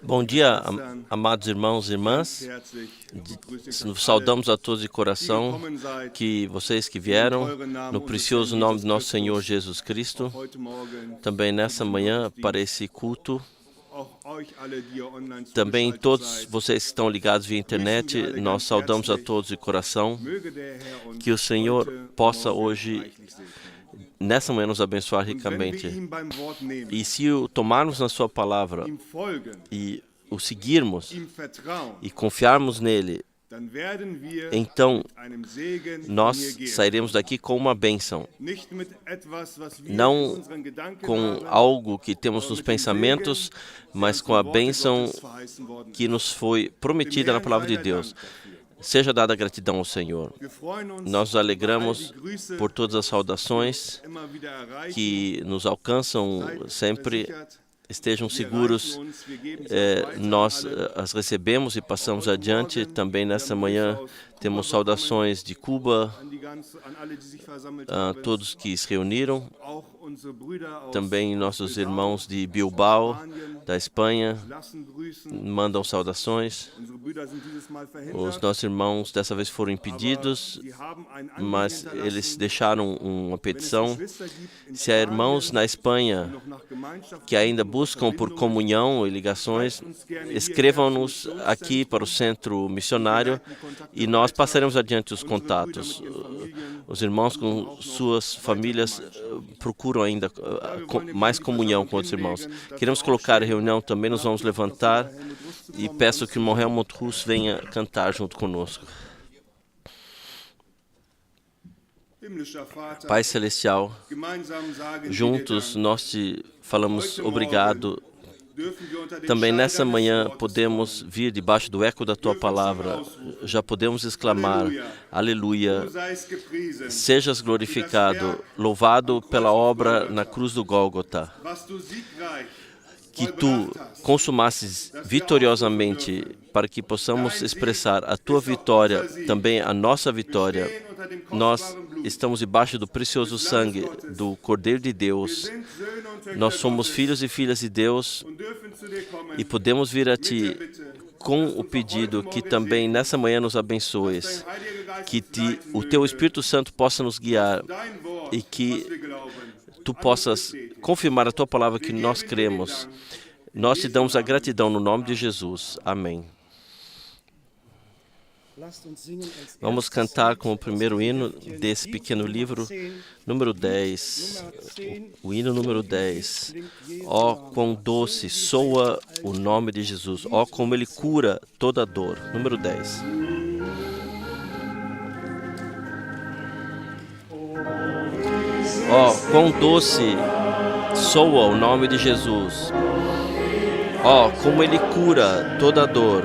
Bom dia, amados irmãos e irmãs. Saudamos a todos de coração que vocês que vieram no precioso nome do nosso Senhor Jesus Cristo, também nessa manhã para esse culto. Também todos vocês que estão ligados via internet, nós saudamos a todos de coração. Que o Senhor possa hoje, nessa manhã, nos abençoar ricamente. E se o tomarmos na sua palavra e o seguirmos e confiarmos nele, então nós sairemos daqui com uma bênção, não com algo que temos nos pensamentos, mas com a bênção que nos foi prometida na palavra de Deus. Seja dada gratidão ao Senhor. Nós nos alegramos por todas as saudações que nos alcançam sempre. Estejam seguros, nós as recebemos e passamos adiante. Também nessa manhã temos saudações de Cuba, a todos que se reuniram, também nossos irmãos de Bilbao, da Espanha, mandam saudações. Os nossos irmãos dessa vez foram impedidos, mas eles deixaram uma petição. Se há irmãos na Espanha que ainda buscam por comunhão e ligações, escrevam-nos aqui para o centro missionário e nós passaremos adiante os contatos. Os irmãos com suas famílias procuram ainda mais comunhão com outros irmãos. Queremos colocar a reunião também, nos vamos levantar e peço que o irmão Helmut Russ venha cantar junto conosco. Pai Celestial, juntos nós te falamos obrigado. Também nessa manhã podemos vir debaixo do eco da Tua palavra. Já podemos exclamar, aleluia, sejas glorificado, louvado pela obra na cruz do Gólgota, que Tu consumasses vitoriosamente para que possamos expressar a Tua vitória, também a nossa vitória. Nós estamos debaixo do precioso sangue do Cordeiro de Deus. Nós somos filhos e filhas de Deus e podemos vir a Ti com o pedido que também nessa manhã nos abençoes, que o Teu Espírito Santo possa nos guiar e que Tu possas confirmar a Tua palavra que nós cremos. Nós te damos a gratidão no nome de Jesus. Amém. Vamos cantar com o primeiro hino desse pequeno livro, número 10. O hino número 10. Ó, quão doce soa o nome de Jesus. Ó, como Ele cura toda dor. Número 10. Ó, quão doce soa o nome de Jesus. Ó, como Ele cura toda dor.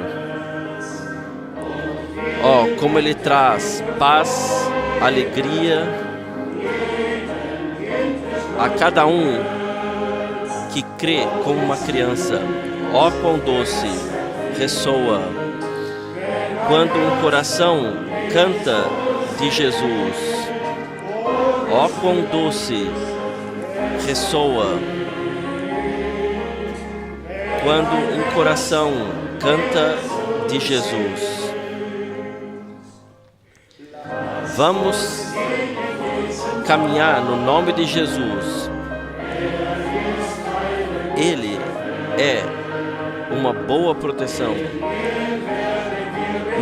Ó, como Ele traz paz, alegria a cada um que crê como uma criança. Ó, quão doce ressoa quando um coração canta de Jesus. Ó, quão doce ressoa quando um coração canta de Jesus. Vamos caminhar no nome de Jesus. Ele é uma boa proteção.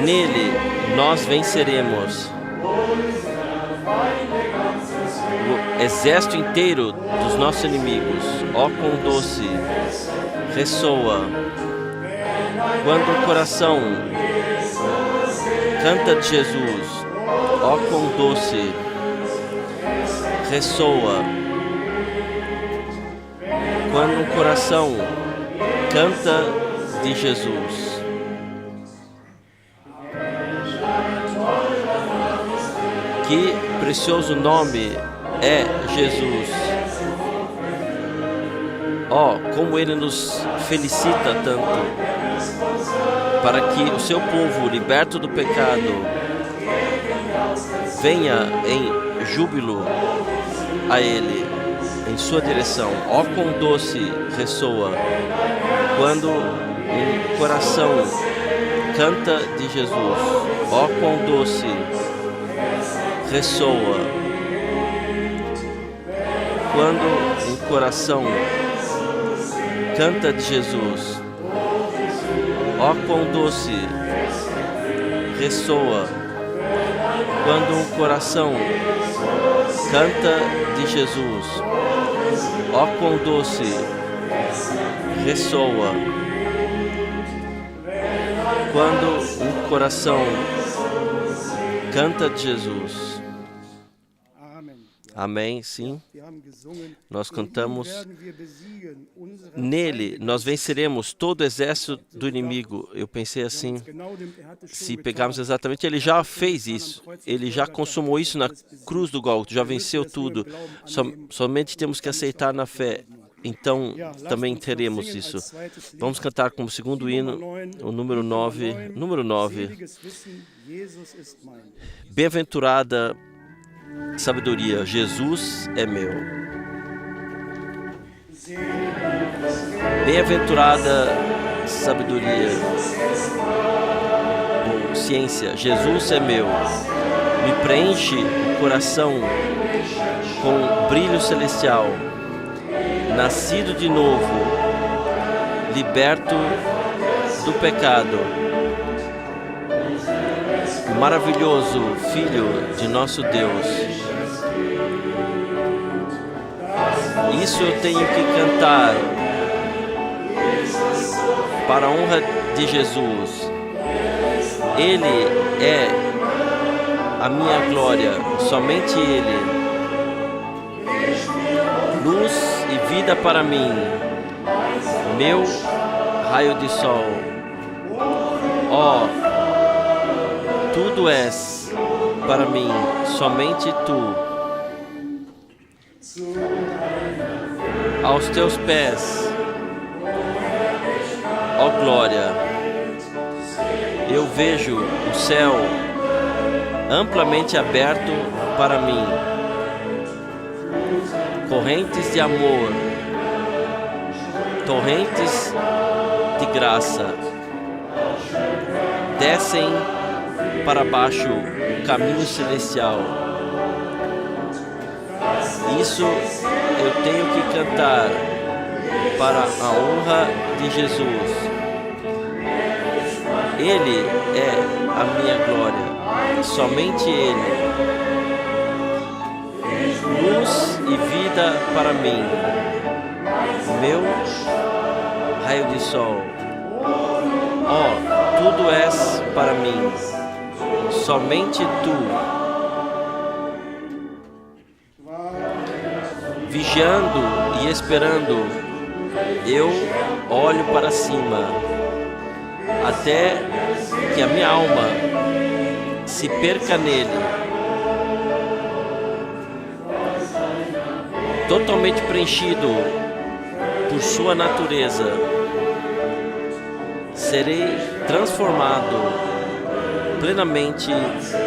Nele nós venceremos. O exército inteiro dos nossos inimigos. Ó, quão doce ressoa quando o coração canta de Jesus. Ó, quão doce ressoa quando o coração canta de Jesus. Que precioso nome é Jesus. Ó, como Ele nos felicita tanto para que o seu povo, liberto do pecado, venha em júbilo a Ele. em sua direção. Ó, quão doce ressoa quando um coração canta de Jesus. Ó, quão doce ressoa quando um coração canta de Jesus. Ó, quão doce ressoa quando um coração canta de Jesus. Ó, quão doce ressoa quando um coração canta de Jesus. Amém, sim. Nós cantamos, nele nós venceremos todo o exército do inimigo. Eu pensei assim, se pegarmos exatamente, ele já fez isso. Ele já consumou isso na cruz do Gólgota, já venceu tudo. Somente temos que aceitar na fé. Então, também teremos isso. Vamos cantar como segundo hino, o número 9. Número 9. Bem-aventurada sabedoria, Jesus é meu. Bem-aventurada sabedoria, ou ciência, Jesus é meu. Me preenche o coração com brilho celestial. Nascido de novo, liberto do pecado. Maravilhoso Filho de nosso Deus. Isso eu tenho que cantar para a honra de Jesus. Ele é a minha glória, somente Ele. Luz e vida para mim, meu raio de sol. Ó, tudo és para mim, somente tu. Aos teus pés, ó glória, eu vejo o céu amplamente aberto para mim. Correntes de amor, torrentes de graça, descem para baixo o caminho celestial. Isso eu tenho que cantar para a honra de Jesus. Ele é a minha glória, somente Ele. Luz e vida para mim, meu raio de sol. Ó, tudo és para mim, somente tu. Vigiando e esperando, eu olho para cima, até que a minha alma se perca nele. Totalmente preenchido por sua natureza, serei transformado plenamente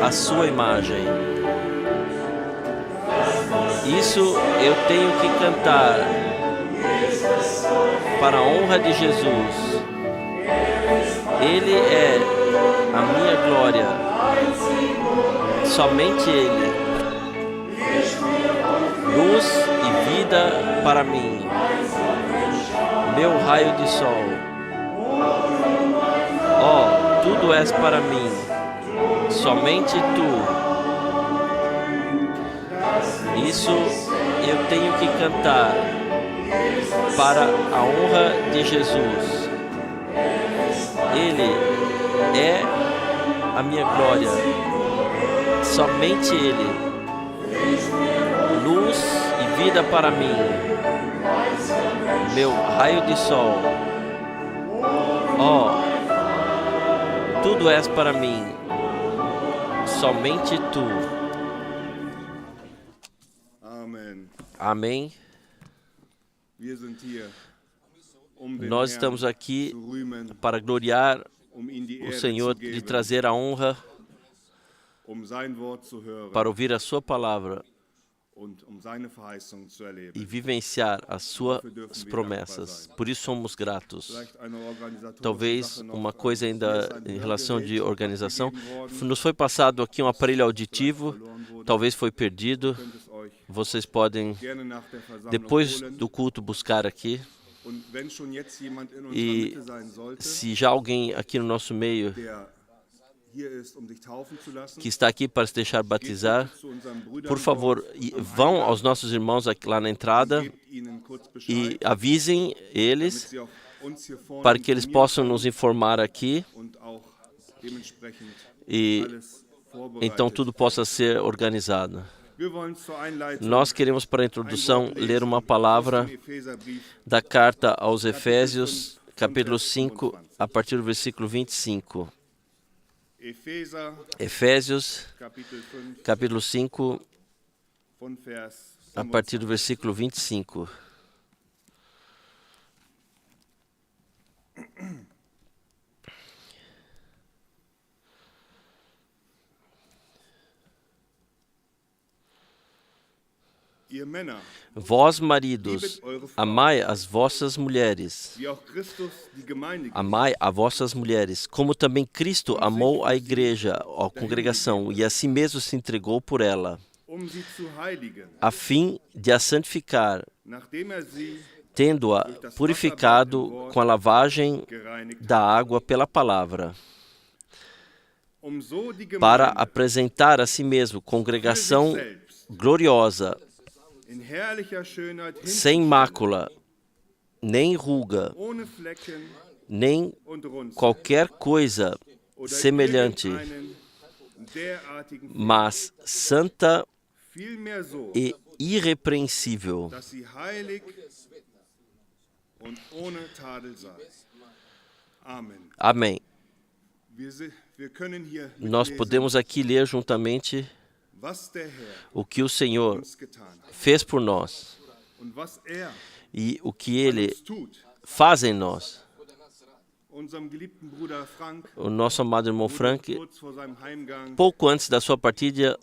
à sua imagem. Isso eu tenho que cantar para a honra de Jesus. Ele é a minha glória, somente Ele. Luz e vida para mim, meu raio de sol. Ó, tudo és para mim, somente tu. Isso eu tenho que cantar para a honra de Jesus. Ele é a minha glória, somente Ele. Luz e vida para mim, meu raio de sol. Ó, tudo és para mim, somente tu. Amém. Nós estamos aqui para gloriar o Senhor, lhe trazer a honra para ouvir a sua palavra. e vivenciar as suas promessas. Por isso somos gratos. Talvez uma coisa ainda em relação de organização. Nos foi passado aqui um aparelho auditivo, talvez foi perdido. Vocês podem, depois do culto, buscar aqui. E se já alguém aqui no nosso meio que está aqui para se deixar batizar, por favor, vão aos nossos irmãos aqui lá na entrada e avisem eles para que eles possam nos informar aqui e então tudo possa ser organizado. Nós queremos, para a introdução, ler uma palavra da carta aos Efésios, capítulo 5, a partir do versículo 25. Efésios, capítulo 5, a partir do versículo 25. Vós, maridos, amai as vossas mulheres. Amai a vossas mulheres, como também Cristo amou a igreja, a congregação, e a si mesmo se entregou por ela, a fim de a santificar, tendo-a purificado com a lavagem da água pela palavra, para apresentar a si mesmo congregação gloriosa, sem mácula, nem ruga, nem qualquer coisa semelhante, mas santa e irrepreensível. Amém. Nós podemos aqui ler juntamente o que o Senhor fez por nós e o que Ele faz em nós. O nosso amado irmão Frank, pouco antes da sua partida,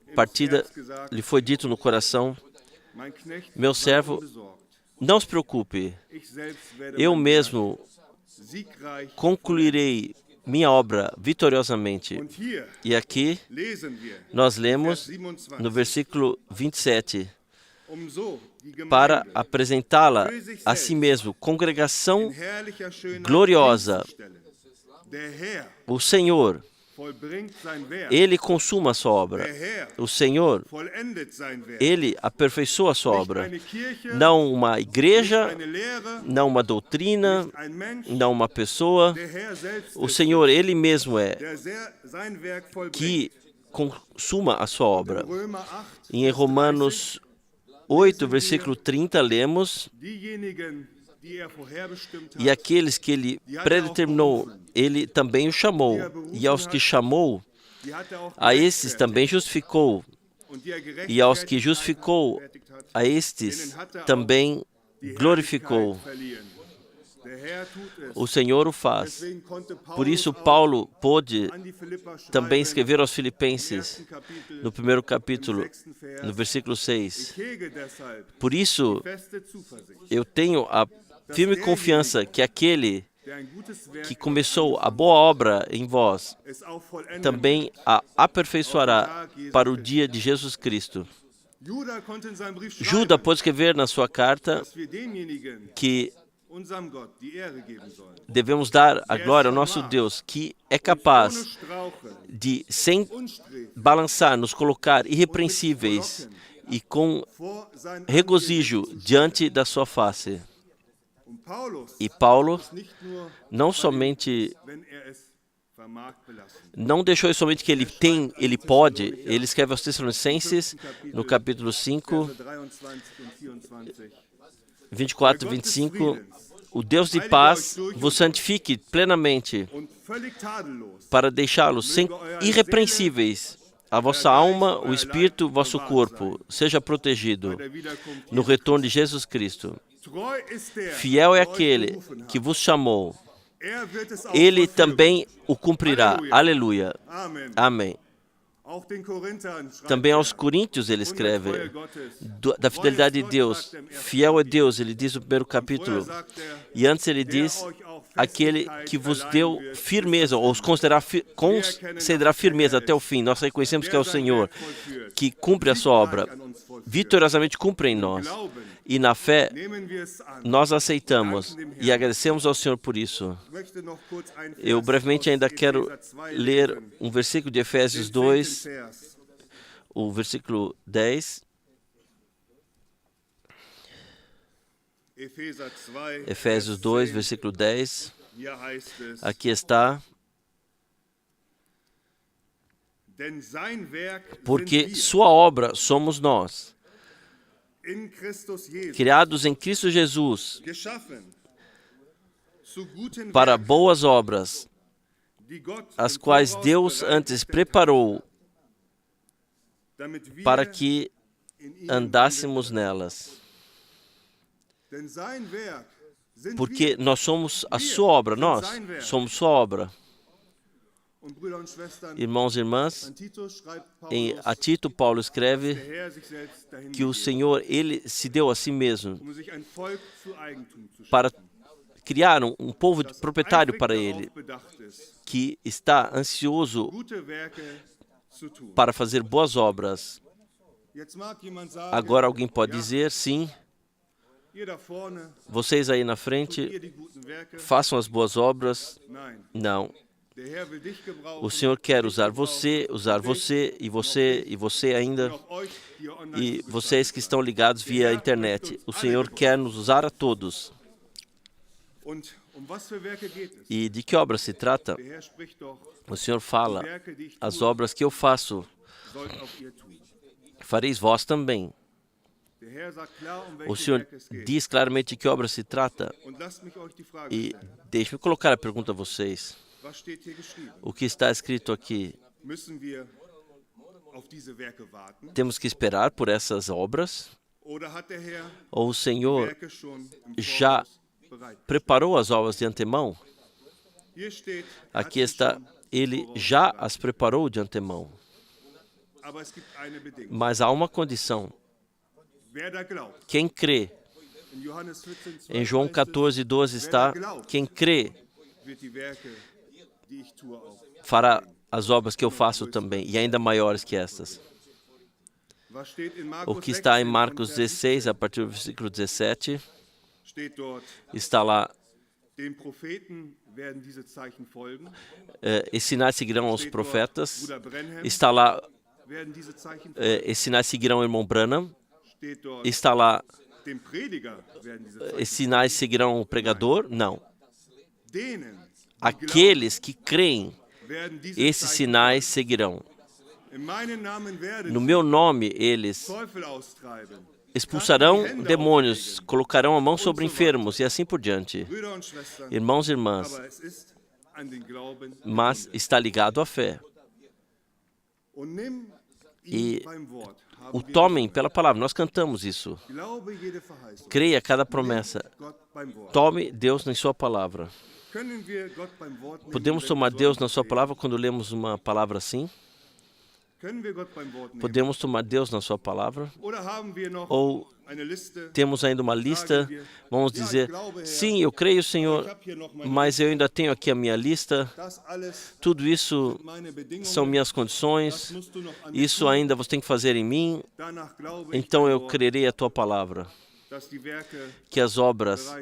lhe foi dito no coração: meu servo, não se preocupe, eu mesmo concluirei minha obra vitoriosamente. E aqui nós lemos no versículo 27, para apresentá-la a si mesmo, congregação gloriosa. O Senhor, Ele consuma a sua obra. O Senhor, Ele aperfeiçoa a sua obra. Não uma igreja, não uma doutrina, não uma pessoa. O Senhor, Ele mesmo é que consuma a sua obra. Em Romanos 8, versículo 30, lemos: e aqueles que Ele predeterminou, Ele também o chamou. E aos que chamou, a estes também justificou. E aos que justificou, a estes também glorificou. O Senhor o faz. Por isso, Paulo pôde também escrever aos Filipenses, no primeiro capítulo, no versículo 6. Por isso, eu tenho a firme confiança que aquele que começou a boa obra em vós também a aperfeiçoará para o dia de Jesus Cristo. Judas pôde escrever na sua carta que devemos dar a glória ao nosso Deus, que é capaz de, sem balançar, nos colocar irrepreensíveis e com regozijo diante da sua face. E Paulo não somente não deixou somente que ele pode, ele escreve aos Tessalonicenses, no capítulo 5, 24 e 25, o Deus de paz vos santifique plenamente, para deixá-los irrepreensíveis, a vossa alma, o espírito, o vosso corpo, seja protegido no retorno de Jesus Cristo. Fiel é aquele que vos chamou. Ele também o cumprirá. Aleluia. Amém. Também aos Coríntios ele escreve da fidelidade de Deus. Fiel é Deus, ele diz no primeiro capítulo. E antes ele diz, aquele que vos deu firmeza, ou os concederá firmeza até o fim. Nós reconhecemos que é o Senhor que cumpre a sua obra, vitoriosamente cumpre em nós. E na fé, nós aceitamos e agradecemos ao Senhor por isso. Eu brevemente ainda quero ler um versículo de Efésios 2, o versículo 10. Efésios 2, versículo 10. Aqui está. Porque sua obra somos nós, criados em Cristo Jesus, para boas obras, as quais Deus antes preparou para que andássemos nelas. Porque nós somos a sua obra, nós somos sua obra. Irmãos e irmãs, a Tito, Paulo escreve que o Senhor, ele se deu a si mesmo para criar um povo proprietário para ele, que está ansioso para fazer boas obras. Agora alguém pode dizer, sim, vocês aí na frente façam as boas obras. Não. O Senhor quer usar você e você ainda, e vocês que estão ligados via internet. O Senhor quer nos usar a todos. E de que obra se trata? O Senhor fala, as obras que eu faço, fareis vós também. O Senhor diz claramente de que obra se trata. E deixe-me colocar a pergunta a vocês. O que está escrito aqui? Temos que esperar por essas obras? Ou o Senhor já preparou as obras de antemão? Aqui está, Ele já as preparou de antemão. Mas há uma condição. Quem crê? Em João 14, 12 está, quem crê fará as obras que eu faço também, e ainda maiores que estas. O que está em Marcos 16, a partir do versículo 17, está lá, esses sinais seguirão aos profetas. Está lá, esses sinais seguirão ao irmão Branham. Está lá, esses sinais seguirão ao pregador? Não. Aqueles que creem, esses sinais seguirão. No meu nome, eles expulsarão demônios, colocarão a mão sobre enfermos e assim por diante. Irmãos e irmãs, mas está ligado à fé. E o tomem pela palavra, nós cantamos isso. Creia cada promessa. Tome Deus na sua palavra. Podemos tomar Deus na sua palavra quando lemos uma palavra assim? Podemos tomar Deus na sua palavra? Ou temos ainda uma lista? Vamos dizer, sim, eu creio, Senhor, mas eu ainda tenho aqui a minha lista. Tudo isso são minhas condições. Isso ainda você tem que fazer em mim. Então eu crerei a tua palavra, que as obras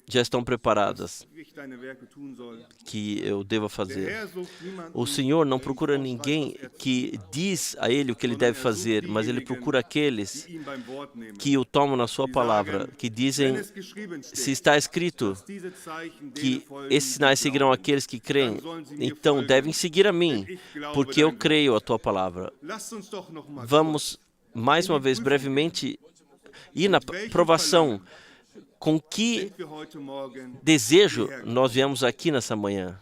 já estão preparadas, que eu deva fazer. O Senhor não procura ninguém que diz a Ele o que Ele deve fazer, mas Ele procura aqueles que o tomam na sua palavra, que dizem, se está escrito que esses sinais seguirão aqueles que creem, então devem seguir a mim, porque eu creio a tua palavra. Vamos, mais uma vez, brevemente, e na provação, com que desejo nós viemos aqui nessa manhã?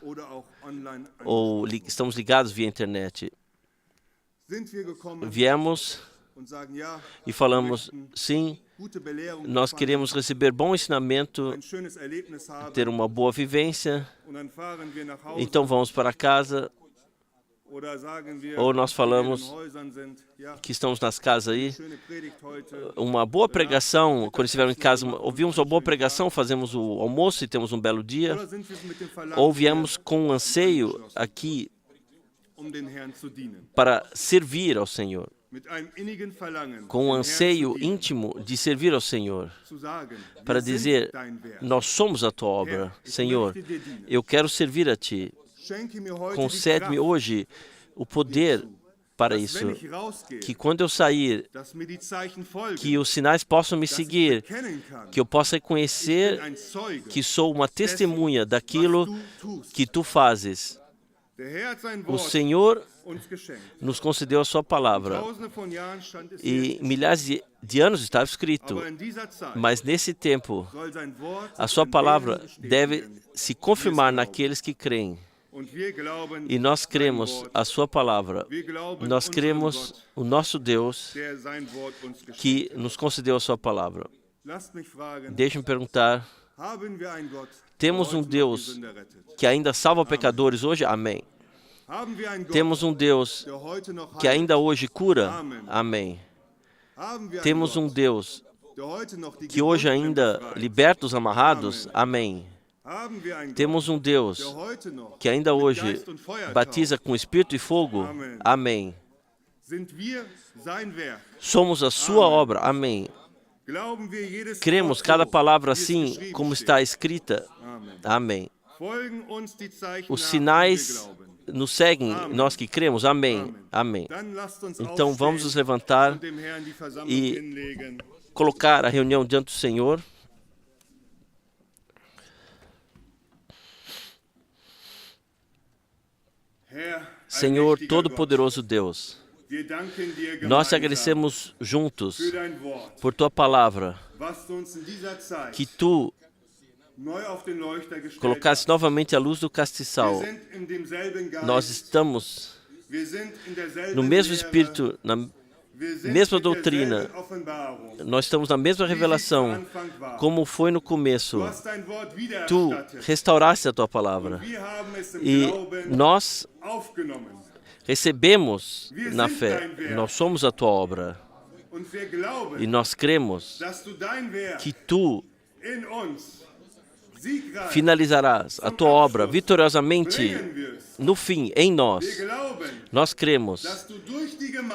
Ou estamos ligados via internet? Viemos e falamos, sim, nós queremos receber bom ensinamento, ter uma boa vivência, então vamos para casa Ou nós falamos que estamos nas casas aí, uma boa pregação, quando estivermos em casa, ouvimos uma boa pregação, fazemos o almoço e temos um belo dia, ou viemos com um anseio aqui para servir ao Senhor, com um anseio íntimo de servir ao Senhor, para dizer, nós somos a Tua obra, Senhor, eu quero servir a Ti. Concede-me hoje o poder para isso, que quando eu sair, que os sinais possam me seguir, que eu possa reconhecer que sou uma testemunha daquilo que Tu fazes. O Senhor nos concedeu a Sua palavra, e milhares de anos estava escrito, mas nesse tempo, a Sua palavra deve se confirmar naqueles que creem. E nós cremos a Sua palavra. Nós cremos o nosso Deus que nos concedeu a Sua palavra. Deixe-me perguntar, temos um Deus que ainda salva pecadores hoje? Amém. Temos um Deus que ainda hoje cura? Amém. Temos um Deus que hoje ainda liberta os amarrados? Amém. Temos um Deus que ainda hoje batiza com Espírito e fogo? Amém. Somos a Sua obra? Amém. Cremos cada palavra assim como está escrita? Amém. Os sinais nos seguem, nós que cremos? Amém. Amém. Então vamos nos levantar e colocar a reunião diante do Senhor. Senhor Todo-Poderoso Deus, nós te agradecemos juntos por Tua palavra, que Tu colocaste novamente a luz do castiçal. Nós estamos no mesmo Espírito, na mesma doutrina, nós estamos na mesma revelação, como foi no começo. Tu restauraste a Tua palavra e nós recebemos na fé. Nós somos a Tua obra e nós cremos que Tu finalizarás a Tua obra vitoriosamente no fim, em nós. Nós cremos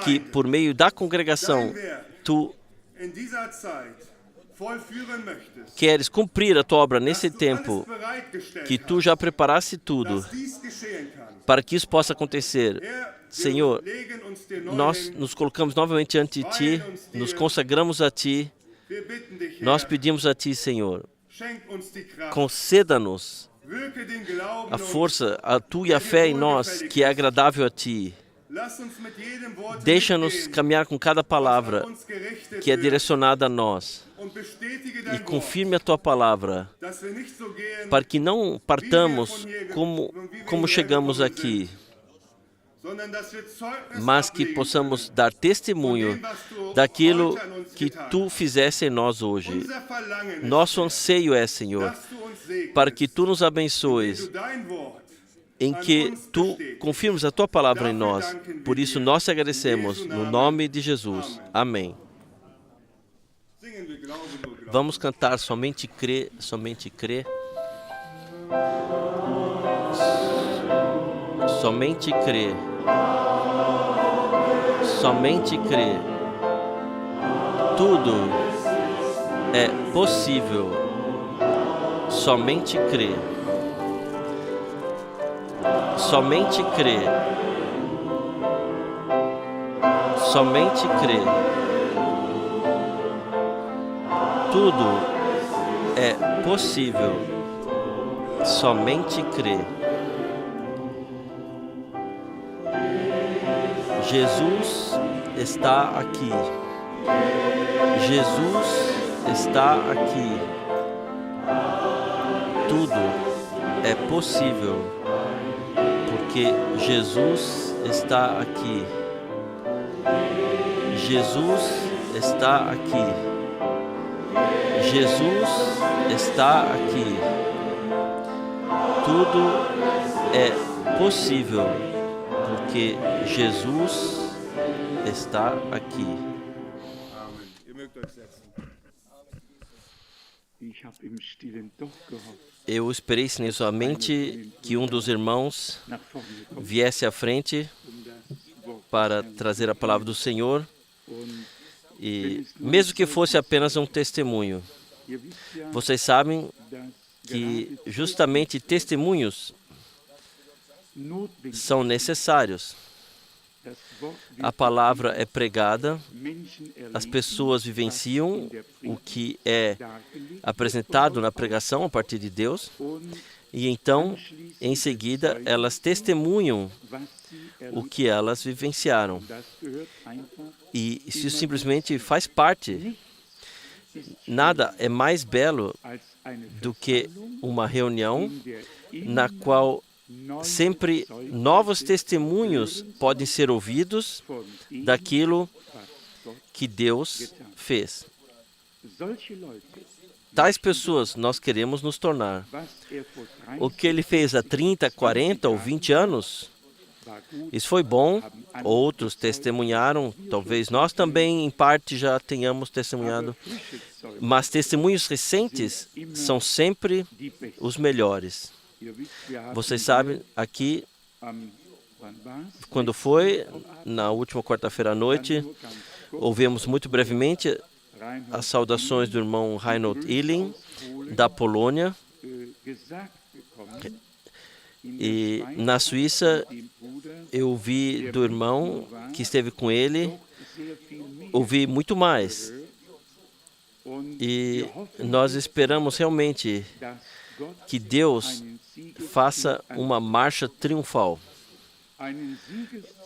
que por meio da congregação Tu queres cumprir a Tua obra nesse tempo, que Tu já preparaste tudo para que isso possa acontecer. Senhor, nós nos colocamos novamente ante Ti, nos consagramos a Ti, nós pedimos a Ti, Senhor, conceda-nos a força, a Tu e a fé em nós, que é agradável a Ti. Deixa-nos caminhar com cada palavra que é direcionada a nós e confirme a Tua palavra, para que não partamos como chegamos aqui, mas que possamos dar testemunho daquilo que Tu fizeste em nós hoje. Nosso anseio é, Senhor, para que Tu nos abençoes, em que Tu confirmes a Tua palavra em nós. Por isso nós te agradecemos, no nome de Jesus. Amém. Vamos cantar Somente Crê, Somente Crê. Somente crê. Somente crê. Tudo é possível. Somente crê. Somente crê. Somente crê. Tudo é possível. Somente crê. Jesus está aqui. Jesus está aqui. Tudo é possível, porque Jesus está aqui. Jesus está aqui. Jesus está aqui. Tudo é possível, porque Jesus está aqui. Eu esperei silenciosamente que um dos irmãos viesse à frente para trazer a palavra do Senhor, e mesmo que fosse apenas um testemunho. Vocês sabem que justamente testemunhos são necessários. A palavra é pregada, as pessoas vivenciam o que é apresentado na pregação a partir de Deus, e então, em seguida, elas testemunham o que elas vivenciaram. E isso simplesmente faz parte. Nada é mais belo do que uma reunião na qual sempre novos testemunhos podem ser ouvidos daquilo que Deus fez. Tais pessoas nós queremos nos tornar. O que ele fez há 30, 40 ou 20 anos, isso foi bom. Outros testemunharam, talvez nós também em parte já tenhamos testemunhado, mas testemunhos recentes são sempre os melhores. Vocês sabem, aqui, quando foi, na última quarta-feira à noite, ouvimos muito brevemente as saudações do irmão Reinhold Illing, da Polônia. E na Suíça, eu ouvi do irmão que esteve com ele, ouvi muito mais. E nós esperamos realmente que Deus faça uma marcha triunfal,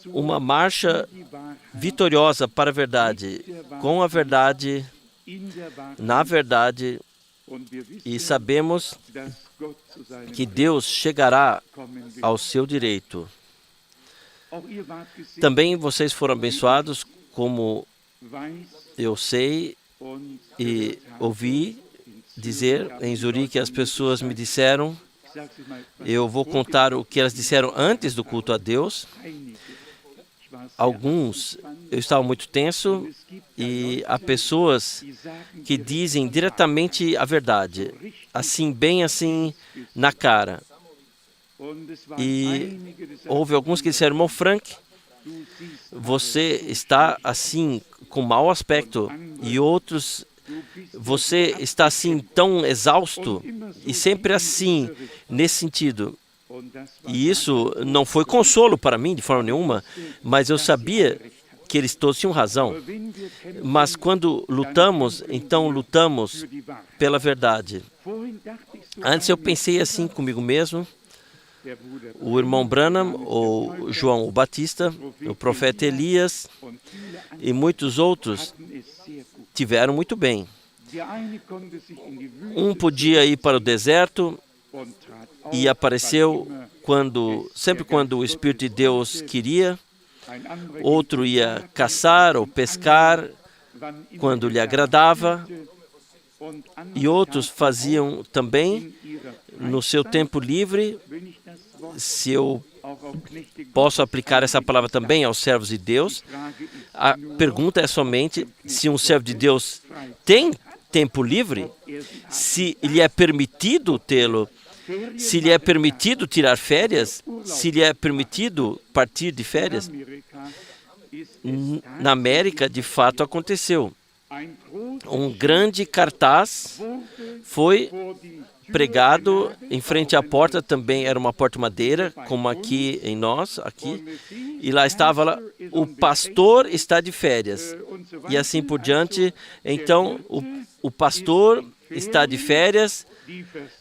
uma marcha vitoriosa para a verdade, com a verdade, na verdade, e sabemos que Deus chegará ao seu direito. Também vocês foram abençoados, como eu sei e ouvi dizer em Zurique, as pessoas me disseram, eu vou contar o que elas disseram antes do culto a Deus. Alguns, eu estava muito tenso, e há pessoas que dizem diretamente a verdade, assim, bem assim, na cara. E houve alguns que disseram, irmão Frank, você está assim, com mau aspecto, e outros, você está assim, tão exausto, e sempre assim, nesse sentido. E isso não foi consolo para mim, de forma nenhuma, mas eu sabia que eles todos tinham razão. Mas quando lutamos, então lutamos pela verdade. Antes eu pensei assim comigo mesmo, o irmão Branham, ou João o Batista, o profeta Elias e muitos outros tiveram muito bem. Um podia ir para o deserto e apareceu sempre quando o Espírito de Deus queria. Outro ia caçar ou pescar quando lhe agradava. E outros faziam também no seu tempo livre. Se eu posso aplicar essa palavra também aos servos de Deus, a pergunta é somente se um servo de Deus tem tempo livre, se lhe é permitido tê-lo, se lhe é permitido tirar férias, se lhe é permitido partir de férias. Na América, de fato, aconteceu. Um grande cartaz foi pregado em frente à porta, também era uma porta de madeira, como aqui em nós, aqui, e lá estava o pastor está de férias, e assim por diante. Então, o pastor está de férias,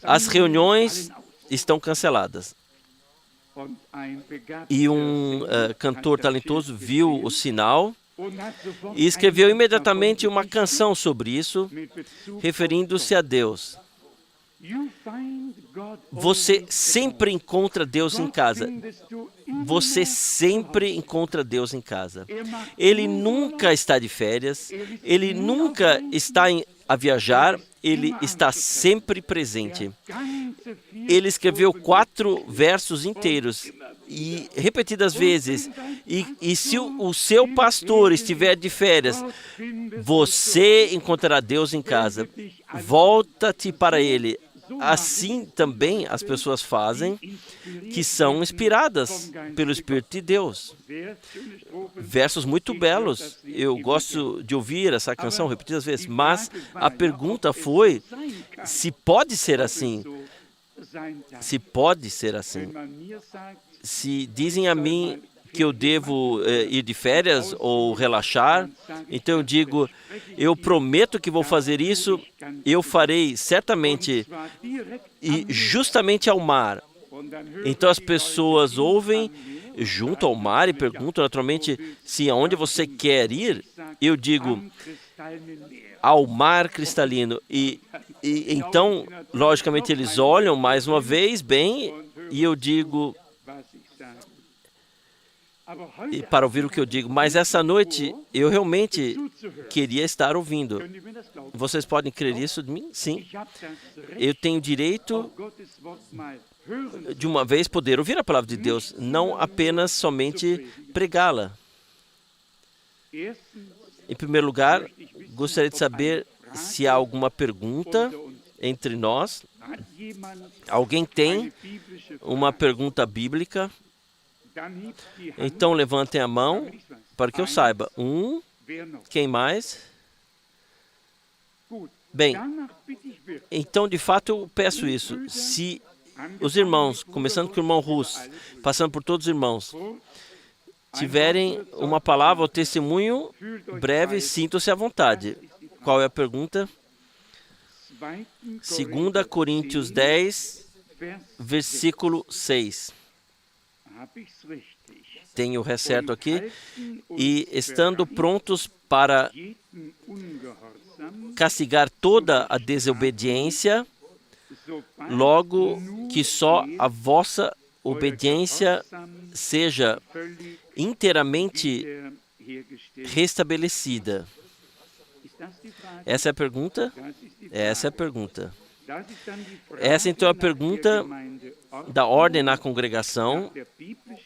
as reuniões estão canceladas. E um cantor talentoso viu o sinal e escreveu imediatamente uma canção sobre isso, referindo-se a Deus. Você sempre encontra Deus em casa. Você sempre encontra Deus em casa. Ele nunca está de férias, ele nunca está a viajar, ele está sempre presente. Ele escreveu 4 versos inteiros e repetidas vezes, e se o seu pastor estiver de férias, você encontrará Deus em casa. Volta-te para Ele. Assim também as pessoas fazem que são inspiradas pelo Espírito de Deus. Versos muito belos. Eu gosto de ouvir essa canção repetidas vezes, mas a pergunta foi se pode ser assim. Se pode ser assim. Se dizem a mim que eu devo ir de férias ou relaxar, então eu digo, eu prometo que vou fazer isso, eu farei certamente e justamente ao mar. Então as pessoas ouvem junto ao mar e perguntam naturalmente se aonde você quer ir. Eu digo, ao mar cristalino. E então, logicamente, eles olham mais uma vez bem e eu digo, e para ouvir o que eu digo, mas essa noite eu realmente queria estar ouvindo. Vocês podem crer isso de mim? Sim. Eu tenho direito de uma vez poder ouvir a palavra de Deus, não apenas somente pregá-la. Em primeiro lugar, gostaria de saber se há alguma pergunta entre nós. Alguém tem uma pergunta bíblica? Então levantem a mão para que eu saiba. Quem mais? Bem, então de fato eu peço isso. Se os irmãos, começando com o irmão Russo, passando por todos os irmãos, tiverem uma palavra ou testemunho breve, sintam-se à vontade. Qual é a pergunta? 2 Coríntios 10, versículo 6. Tenho certo aqui. E estando prontos para castigar toda a desobediência, logo que só a vossa obediência seja inteiramente restabelecida. Essa é a pergunta? Essa é a pergunta. Essa então é a pergunta da ordem na congregação,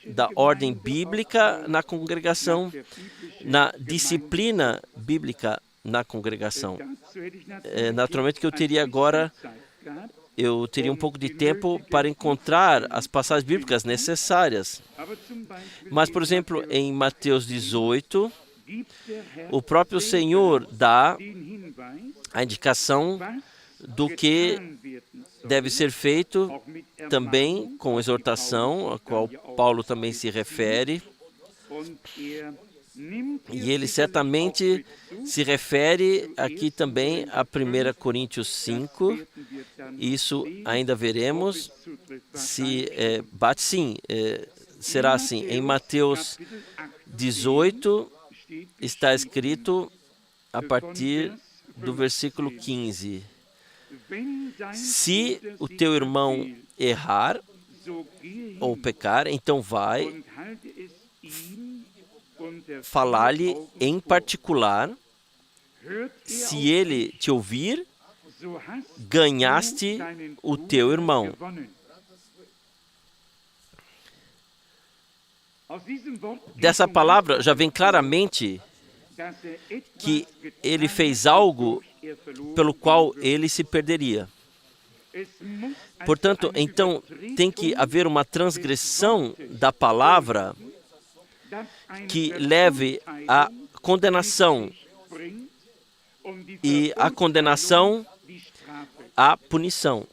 da ordem bíblica na congregação, na disciplina bíblica na congregação. Naturalmente que eu teria um pouco de tempo para encontrar as passagens bíblicas necessárias. Mas, por exemplo, em Mateus 18, o próprio Senhor dá a indicação do que deve ser feito também com exortação, a qual Paulo também se refere. E ele certamente se refere aqui também a 1 Coríntios 5. Isso ainda veremos se bate sim. Será assim. Em Mateus 18 está escrito a partir do versículo 15. Se o teu irmão errar ou pecar, então vai falar-lhe em particular. Se ele te ouvir, ganhaste o teu irmão. Dessa palavra já vem claramente que ele fez algo pelo qual ele se perderia. Portanto, então, tem que haver uma transgressão da palavra que leve à condenação e a condenação à punição.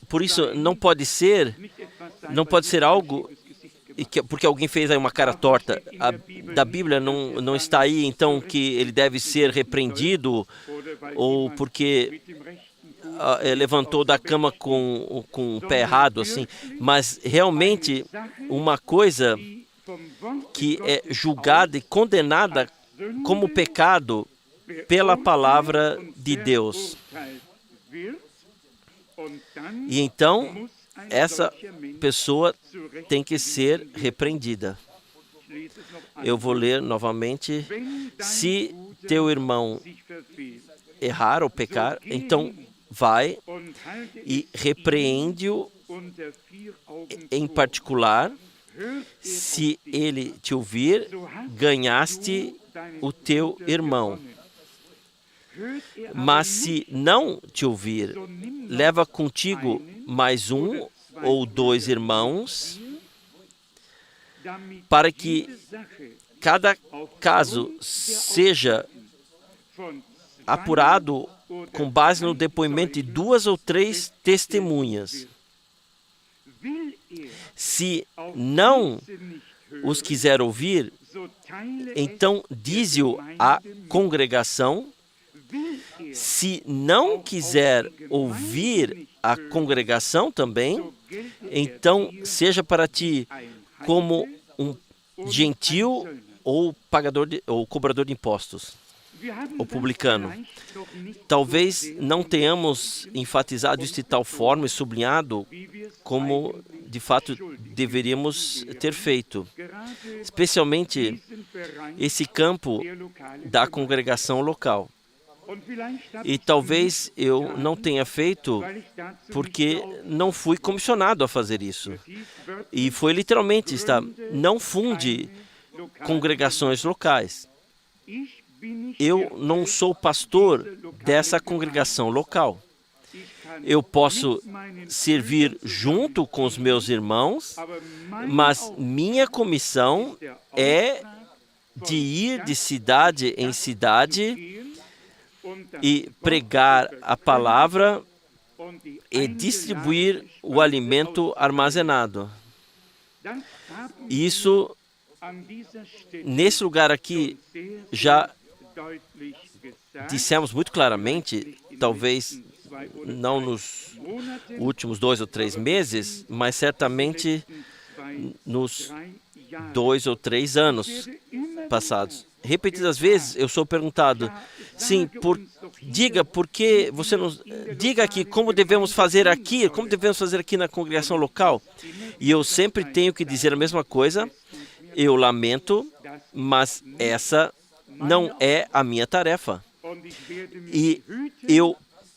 Por isso, não pode ser algo porque alguém fez aí uma cara torta. Da Bíblia não está aí, então, que ele deve ser repreendido ou porque levantou da cama com o pé errado, assim. Mas, realmente, uma coisa que é julgada e condenada como pecado pela palavra de Deus. E então, essa pessoa tem que ser repreendida. Eu vou ler novamente. Se teu irmão errar ou pecar, então vai e repreende-o em particular. Se ele te ouvir, ganhaste o teu irmão. Mas se não te ouvir, leva contigo mais um ou dois irmãos, para que cada caso seja apurado com base no depoimento de 2 ou 3 testemunhas. Se não os quiser ouvir, então dize-o à congregação. Se não quiser ouvir a congregação também, então seja para ti como um gentil ou ou cobrador de impostos, ou publicano. Talvez não tenhamos enfatizado isso de tal forma e sublinhado como de fato deveríamos ter feito, especialmente esse campo da congregação local. E talvez eu não tenha feito porque não fui comissionado a fazer isso. E foi literalmente, não funde congregações locais. Eu não sou pastor dessa congregação local. Eu posso servir junto com os meus irmãos, mas minha comissão é de ir de cidade em cidade e pregar a palavra e distribuir o alimento armazenado. Isso, nesse lugar aqui, já dissemos muito claramente, talvez não nos últimos 2 ou 3 meses, mas certamente nos 2 ou 3 anos passados. Repetidas vezes eu sou perguntado, sim, diga por que você nos diga aqui como devemos fazer aqui na congregação local. E eu sempre tenho que dizer a mesma coisa. Eu lamento, mas essa não é a minha tarefa. E eu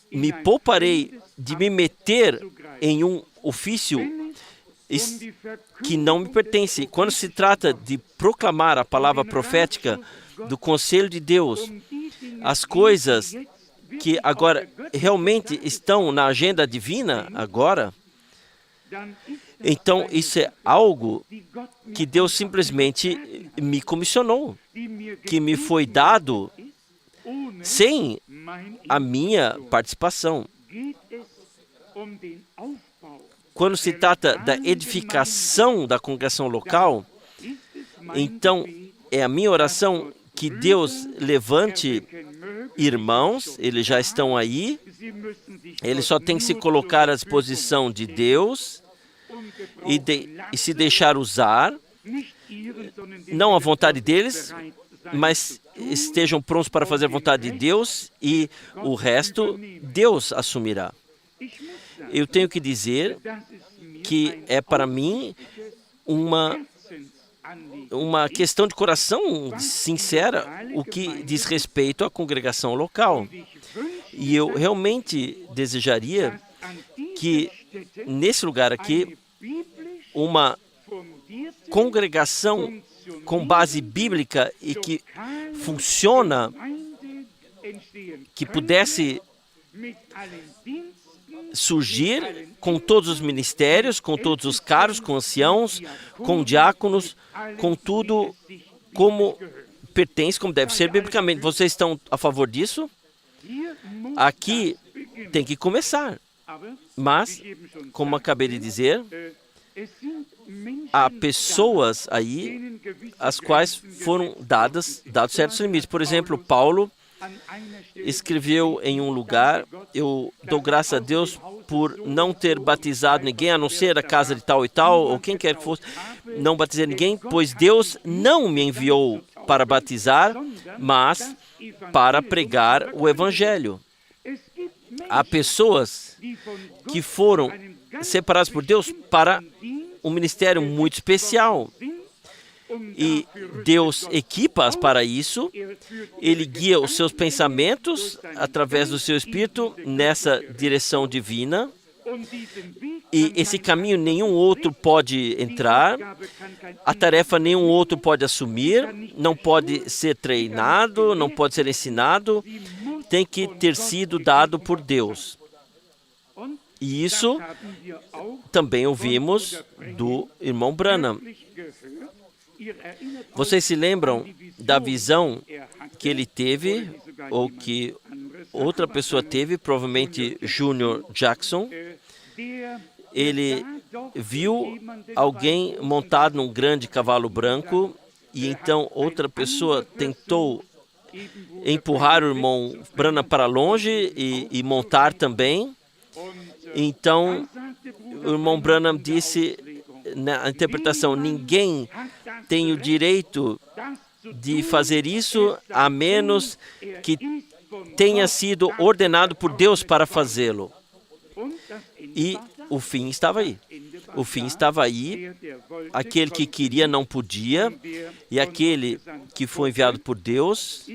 me pouparei de me meter em um ofício que não me pertence. Quando se trata de proclamar a palavra profética do conselho de Deus, as coisas que agora realmente estão na agenda divina agora, então isso é algo que Deus simplesmente me comissionou, que me foi dado sem a minha participação. Quando se trata da edificação da congregação local, então é a minha oração que Deus levante irmãos, eles já estão aí, eles só têm que se colocar à disposição de Deus e se deixar usar, não a vontade deles, mas estejam prontos para fazer a vontade de Deus e o resto Deus assumirá. Eu tenho que dizer que é para mim uma questão de coração sincera o que diz respeito à congregação local. E eu realmente desejaria que nesse lugar aqui uma congregação com base bíblica e que funciona, que pudesse surgir com todos os ministérios, com todos os cargos, com anciãos, com diáconos, com tudo como pertence, como deve ser biblicamente. Vocês estão a favor disso? Aqui tem que começar. Mas, como acabei de dizer, há pessoas aí as quais foram dados certos limites. Por exemplo, Paulo escreveu em um lugar: eu dou graças a Deus por não ter batizado ninguém, a não ser a casa de tal e tal, ou quem quer que fosse, não batizei ninguém, pois Deus não me enviou para batizar, mas para pregar o Evangelho. Há pessoas que foram separadas por Deus para um ministério muito especial. E Deus equipa-as para isso, Ele guia os seus pensamentos através do seu Espírito nessa direção divina, E esse caminho nenhum outro pode entrar, a tarefa nenhum outro pode assumir, não pode ser treinado, não pode ser ensinado, tem que ter sido dado por Deus. E isso também ouvimos do irmão Branham. Vocês se lembram da visão que ele teve, ou que outra pessoa teve, provavelmente Junior Jackson? Ele viu alguém montado num grande cavalo branco e então outra pessoa tentou empurrar o irmão Branham para longe e montar também. Então, o irmão Branham disse na interpretação: ninguém tem o direito de fazer isso a menos que tenha sido ordenado por Deus para fazê-lo. E o fim estava aí. O fim estava aí. Aquele que queria não podia, e aquele que foi enviado por Deus,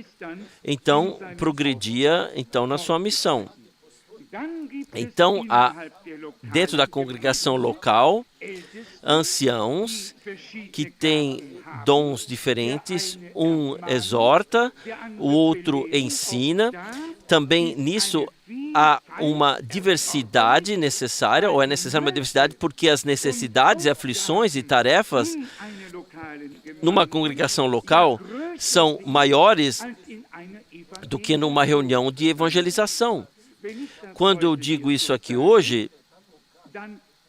então progredia na sua missão. Então, dentro da congregação local, anciãos que têm dons diferentes, um exorta, o outro ensina. Também nisso há uma diversidade necessária, ou é necessária uma diversidade porque as necessidades, aflições e tarefas numa congregação local são maiores do que numa reunião de evangelização. Quando eu digo isso aqui hoje,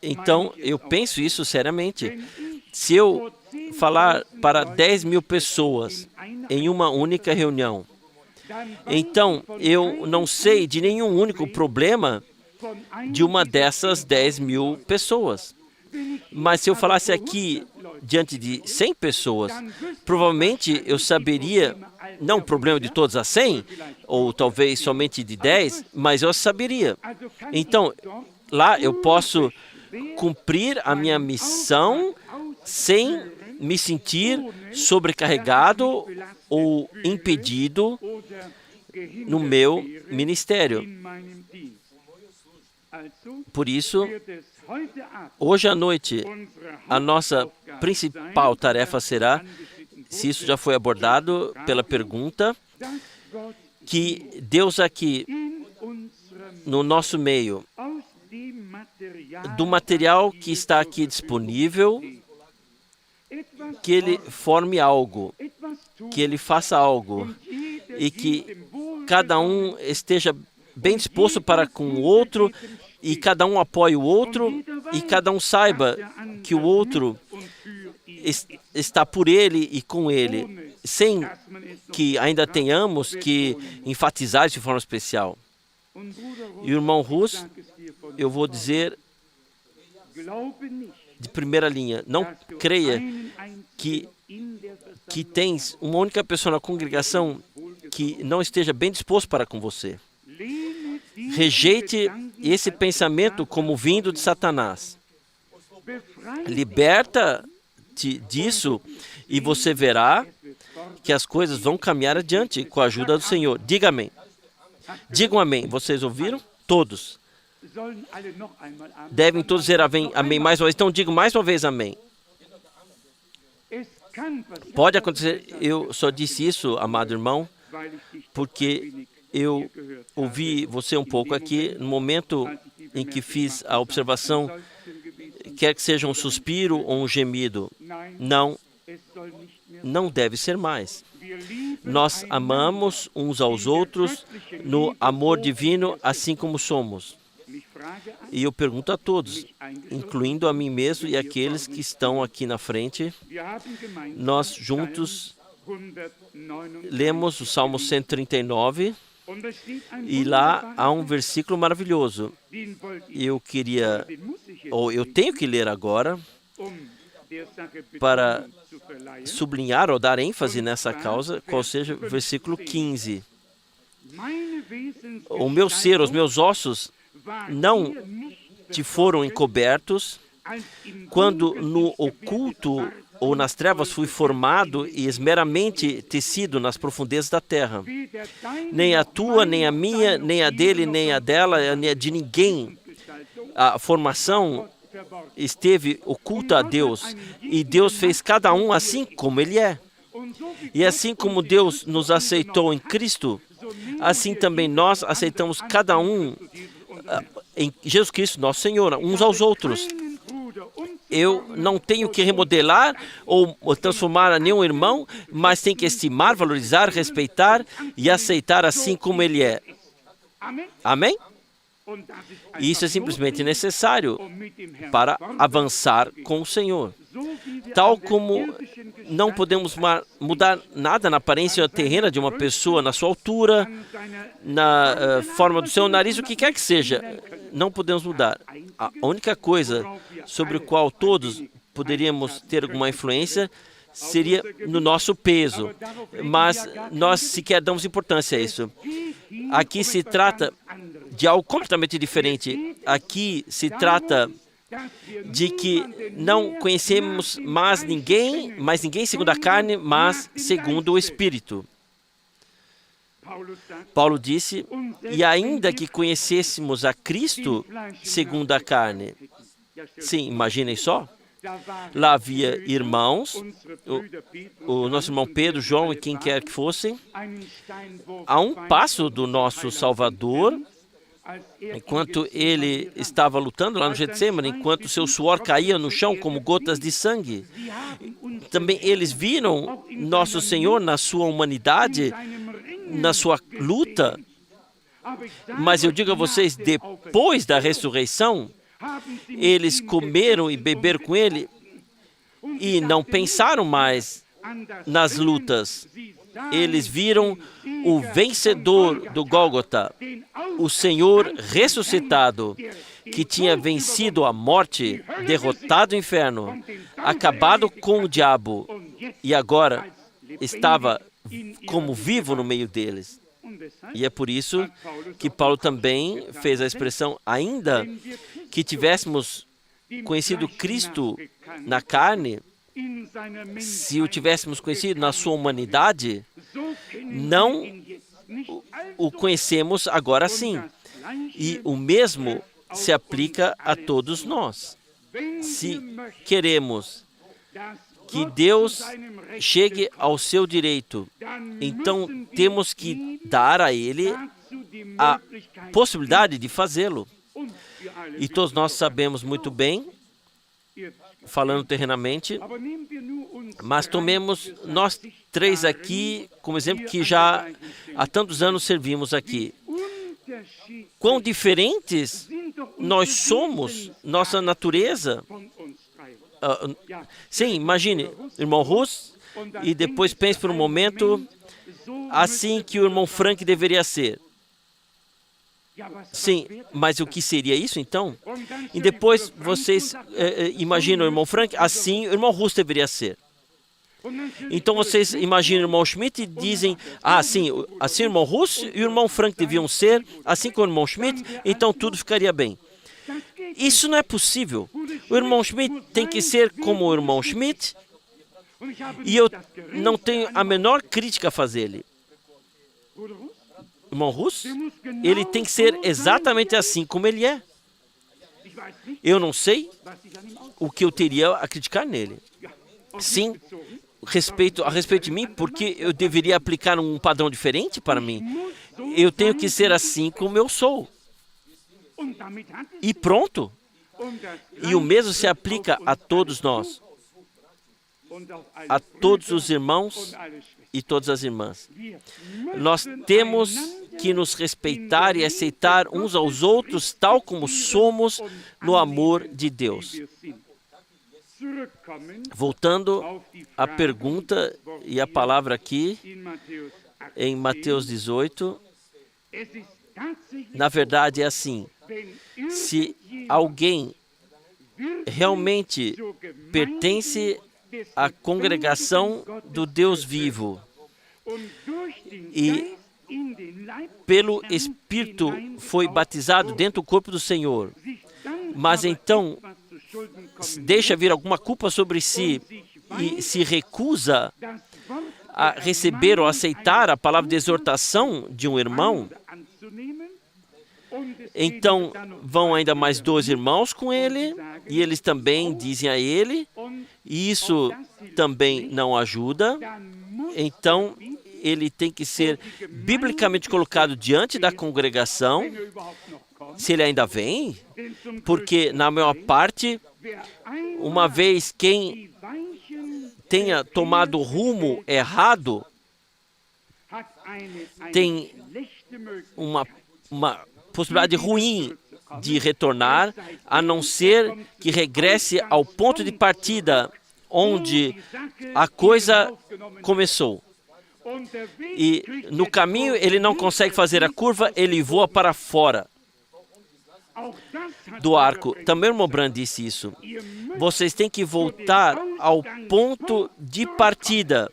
então eu penso isso seriamente. Se eu falar para 10.000 pessoas em uma única reunião, então eu não sei de nenhum único problema de uma dessas 10.000 pessoas. Mas se eu falasse aqui diante de 100 pessoas, provavelmente eu saberia, não o problema de todas as 100, ou talvez somente de 10, mas eu saberia. Então, lá eu posso cumprir a minha missão sem me sentir sobrecarregado ou impedido no meu ministério. Por isso, hoje à noite, a nossa principal tarefa será, se isso já foi abordado pela pergunta, que Deus aqui, no nosso meio, do material que está aqui disponível, que Ele forme algo, que Ele faça algo, e que cada um esteja bem disposto para com o outro, e cada um apoie o outro, e cada um saiba que o outro está por ele e com ele, sem que ainda tenhamos que enfatizar isso de forma especial. E o irmão Rus, eu vou dizer de primeira linha, não creia que tens uma única pessoa na congregação que não esteja bem disposto para com você. Rejeite esse pensamento como vindo de Satanás. Liberta-te disso e você verá que as coisas vão caminhar adiante com a ajuda do Senhor. Diga amém. Digam amém. Vocês ouviram? Todos. Devem todos dizer amém mais uma vez. Então digo mais uma vez amém. Pode acontecer, eu só disse isso, amado irmão, porque eu ouvi você um pouco aqui no momento em que fiz a observação, quer que seja um suspiro ou um gemido. Não deve ser mais. Nós amamos uns aos outros no amor divino, assim como somos. E eu pergunto a todos, incluindo a mim mesmo e aqueles que estão aqui na frente, nós juntos lemos o Salmo 139, e lá há um versículo maravilhoso. Eu tenho que ler agora para sublinhar ou dar ênfase nessa causa, qual seja o versículo 15. O meu ser, os meus ossos, não te foram encobertos quando no oculto ou nas trevas fui formado e esmeramente tecido nas profundezas da terra. Nem a tua, nem a minha, nem a dele, nem a dela, nem a de ninguém. A formação esteve oculta a Deus. E Deus fez cada um assim como ele é. E assim como Deus nos aceitou em Cristo, assim também nós aceitamos cada um em Jesus Cristo, nosso Senhor, uns aos outros. Eu não tenho que remodelar ou transformar a nenhum irmão, mas tenho que estimar, valorizar, respeitar e aceitar assim como ele é. Amém? E isso é simplesmente necessário para avançar com o Senhor. Tal como não podemos mudar nada na aparência terrena de uma pessoa, na sua altura, na forma do seu nariz, o que quer que seja, não podemos mudar. A única coisa sobre a qual todos poderíamos ter alguma influência seria no nosso peso, mas nós sequer damos importância a isso. Aqui se trata de algo completamente diferente. Aqui se trata de que não conhecemos mais ninguém segundo a carne, mas segundo o Espírito. Paulo disse, e ainda que conhecêssemos a Cristo segundo a carne. Sim, imaginem só. Lá havia irmãos, o nosso irmão Pedro, João e quem quer que fossem, a um passo do nosso Salvador, enquanto ele estava lutando lá no Getsemane, enquanto seu suor caía no chão como gotas de sangue. Também eles viram nosso Senhor na sua humanidade, na sua luta. Mas eu digo a vocês, depois da ressurreição, eles comeram e beberam com ele e não pensaram mais nas lutas. Eles viram o vencedor do Gólgota, o Senhor ressuscitado, que tinha vencido a morte, derrotado o inferno, acabado com o diabo e agora estava como vivo no meio deles. E é por isso que Paulo também fez a expressão, ainda que tivéssemos conhecido Cristo na carne, se o tivéssemos conhecido na sua humanidade, não o conhecemos agora sim. E o mesmo se aplica a todos nós. Se queremos que Deus chegue ao seu direito, então temos que dar a Ele a possibilidade de fazê-lo. E todos nós sabemos muito bem, falando terrenamente, mas tomemos nós três aqui como exemplo que já há tantos anos servimos aqui. Quão diferentes nós somos, nossa natureza. Sim, imagine, irmão Russ, e depois pense por um momento assim que o irmão Frank deveria ser. Sim, mas o que seria isso então? E depois vocês imaginam o irmão Frank, assim o irmão Russ deveria ser. Então vocês imaginam o irmão Schmidt e dizem, assim o irmão Russ e o irmão Frank deviam ser, assim como o irmão Schmidt, então tudo ficaria bem. Isso não é possível. O irmão Schmidt tem que ser como o irmão Schmidt e eu não tenho a menor crítica a fazer-lhe. Irmão Russ, ele tem que ser exatamente assim como ele é. Eu não sei o que eu teria a criticar nele. Sim, a respeito de mim, porque eu deveria aplicar um padrão diferente para mim. Eu tenho que ser assim como eu sou. E pronto. E o mesmo se aplica a todos nós, a todos os irmãos e todas as irmãs. Nós temos que nos respeitar e aceitar uns aos outros tal como somos no amor de Deus. Voltando à pergunta e à palavra aqui, em Mateus 18, na verdade é assim, se alguém realmente pertence à congregação do Deus vivo e pelo Espírito foi batizado dentro do corpo do Senhor, mas então deixa vir alguma culpa sobre si e se recusa a receber ou aceitar a palavra de exortação de um irmão, então vão ainda mais 2 irmãos com ele e eles também dizem a ele, e isso também não ajuda, então ele tem que ser biblicamente colocado diante da congregação, se ele ainda vem, porque na maior parte, uma vez quem tenha tomado o rumo errado, tem uma possibilidade ruim de retornar, a não ser que regresse ao ponto de partida onde a coisa começou. E no caminho ele não consegue fazer a curva, ele voa para fora do arco. Também o irmão Branham disse isso. Vocês têm que voltar ao ponto de partida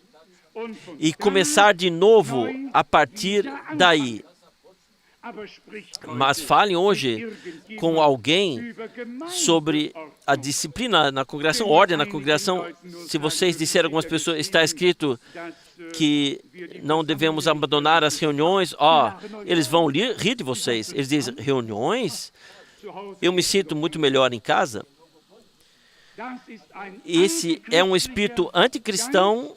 e começar de novo a partir daí. Mas falem hoje com alguém sobre a disciplina na congregação, ordem na congregação. Se vocês disserem a algumas pessoas, está escrito que não devemos abandonar as reuniões, eles vão rir de vocês. Eles dizem, reuniões? Eu me sinto muito melhor em casa. Esse é um espírito anticristão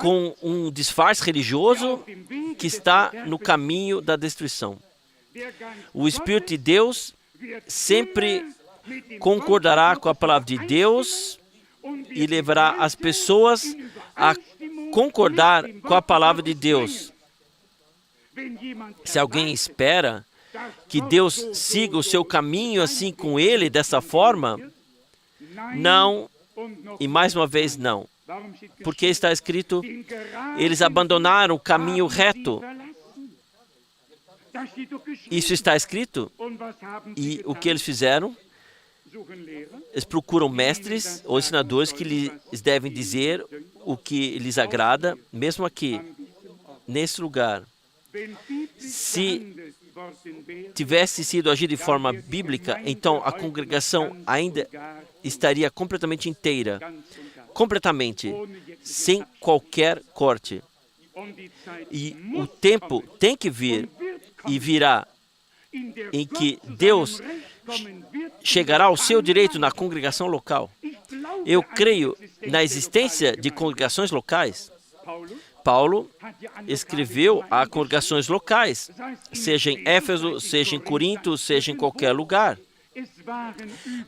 com um disfarce religioso que está no caminho da destruição. O Espírito de Deus sempre concordará com a palavra de Deus e levará as pessoas a concordar com a palavra de Deus. Se alguém espera que Deus siga o seu caminho assim com ele, dessa forma, não, e mais uma vez não. Porque está escrito, eles abandonaram o caminho reto. Isso está escrito. E o que eles fizeram? Eles procuram mestres ou ensinadores que lhes devem dizer o que lhes agrada, mesmo aqui, nesse lugar. Se tivesse sido agido de forma bíblica, então a congregação ainda estaria completamente inteira. Completamente, sem qualquer corte. E o tempo tem que vir, e virá, em que Deus chegará ao seu direito na congregação local. Eu creio na existência de congregações locais. Paulo escreveu a congregações locais, seja em Éfeso, seja em Corinto, seja em qualquer lugar.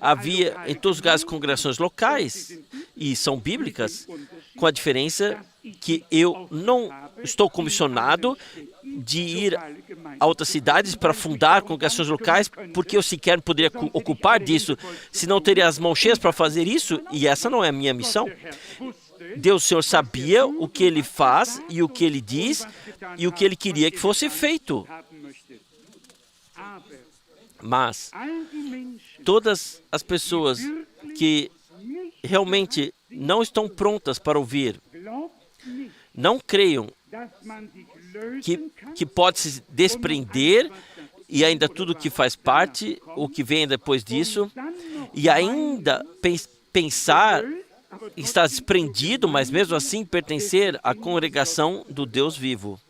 Havia em todos os lugares congregações locais e são bíblicas, com a diferença que eu não estou comissionado de ir a outras cidades para fundar congregações locais, porque eu sequer poderia ocupar disso, senão teria as mãos cheias para fazer isso, e essa não é a minha missão. Deus, o Senhor, sabia o que Ele faz e o que Ele diz e o que Ele queria que fosse feito. Mas todas as pessoas que realmente não estão prontas para ouvir, não creiam que pode se desprender e ainda tudo que faz parte, o que vem depois disso, e ainda pensar que está desprendido, mas mesmo assim pertencer à congregação do Deus vivo.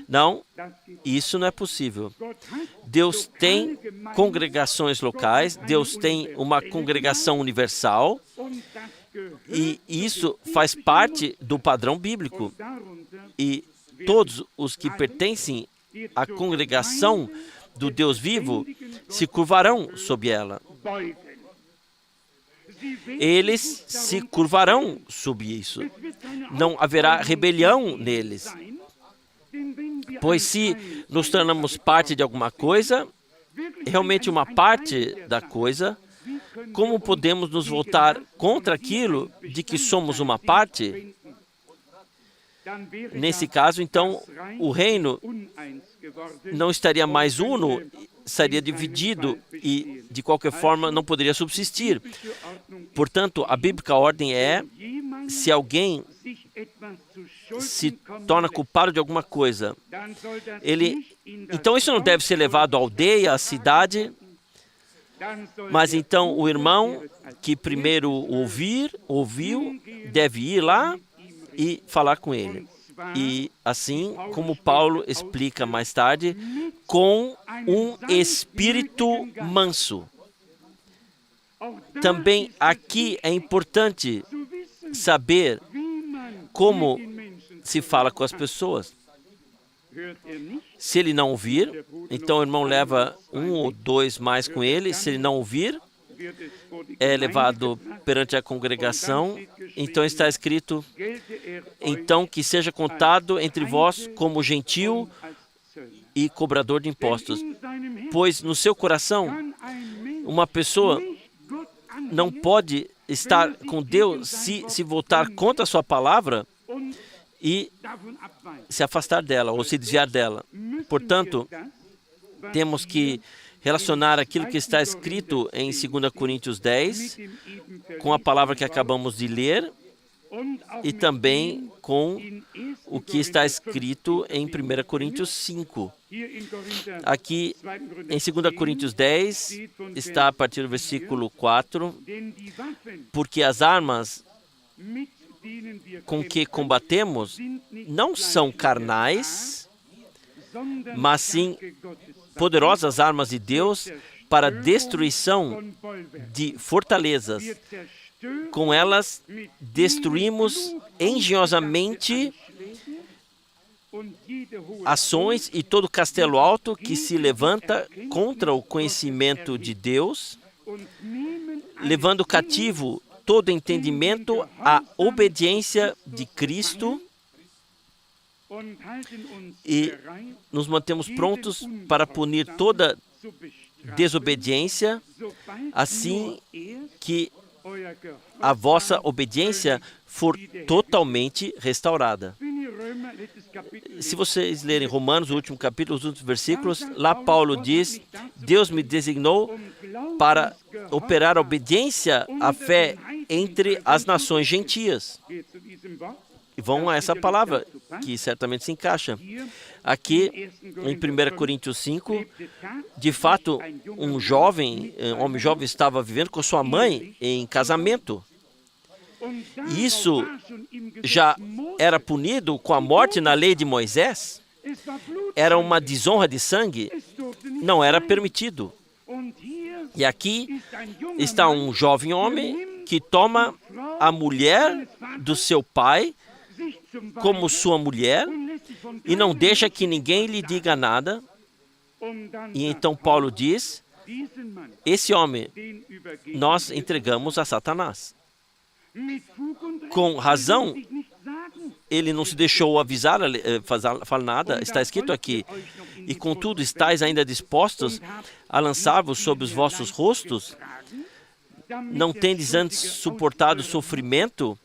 Não, isso não é possível. Deus tem congregações locais, Deus tem uma congregação universal, e isso faz parte do padrão bíblico. E todos os que pertencem à congregação do Deus vivo se curvarão sob ela. Eles se curvarão sob isso. Não haverá rebelião neles. Pois se nos tornamos parte de alguma coisa, realmente uma parte da coisa, como podemos nos voltar contra aquilo de que somos uma parte? Nesse caso, então, o reino não estaria mais uno, estaria dividido e, de qualquer forma, não poderia subsistir. Portanto, a bíblica ordem é, se alguém se torna culpado de alguma coisa, então isso não deve ser levado à aldeia, à cidade, mas então o irmão que primeiro ouviu, deve ir lá e falar com ele. E assim, como Paulo explica mais tarde, com um espírito manso. Também aqui é importante saber como se fala com as pessoas. Se ele não ouvir, então o irmão leva 1 ou 2 mais com ele. Se ele não ouvir, é levado perante a congregação. Então está escrito, então que seja contado entre vós como gentil e cobrador de impostos. Pois no seu coração, uma pessoa não pode estar com Deus se voltar contra a sua palavra e se afastar dela ou se desviar dela. Portanto, temos que relacionar aquilo que está escrito em 2 Coríntios 10 com a palavra que acabamos de ler e também com o que está escrito em 1 Coríntios 5. Aqui em 2 Coríntios 10 está a partir do versículo 4, porque as armas com que combatemos não são carnais, mas sim poderosas armas de Deus para a destruição de fortalezas. Com elas, destruímos engenhosamente ações e todo castelo alto que se levanta contra o conhecimento de Deus, levando cativo todo entendimento à obediência de Cristo, e nos mantemos prontos para punir toda desobediência, assim que a vossa obediência for totalmente restaurada. Se vocês lerem Romanos, o último capítulo, os últimos versículos, lá Paulo diz, Deus me designou para operar a obediência à fé entre as nações gentias. E vão a essa palavra, que certamente se encaixa. Aqui, em 1 Coríntios 5, de fato, um homem jovem estava vivendo com sua mãe em casamento. E isso já era punido com a morte na lei de Moisés. Era uma desonra de sangue. Não era permitido. E aqui está um jovem homem que toma a mulher do seu pai como sua mulher e não deixa que ninguém lhe diga nada. E então Paulo diz, esse homem nós entregamos a Satanás. Com razão, ele não se deixou avisar, falar nada, está escrito aqui. E contudo, estáis ainda dispostos a lançar-vos sobre os vossos rostos? Não tendes antes suportado sofrimento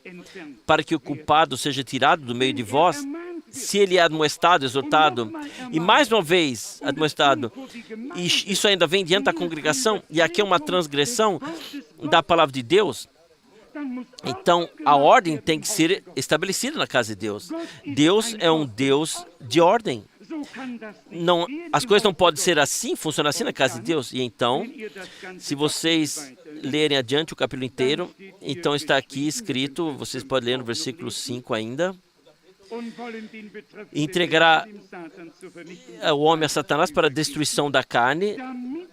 para que o culpado seja tirado do meio de vós? Se ele é admoestado, exortado, e mais uma vez admoestado, e isso ainda vem diante da congregação, e aqui é uma transgressão da palavra de Deus, então a ordem tem que ser estabelecida na casa de Deus. Deus é um Deus de ordem. Não, as coisas não podem ser assim, funcionar assim na casa de Deus. E então, se vocês lerem adiante o capítulo inteiro, então está aqui escrito, vocês podem ler no versículo 5 ainda, entregará o homem a Satanás para a destruição da carne,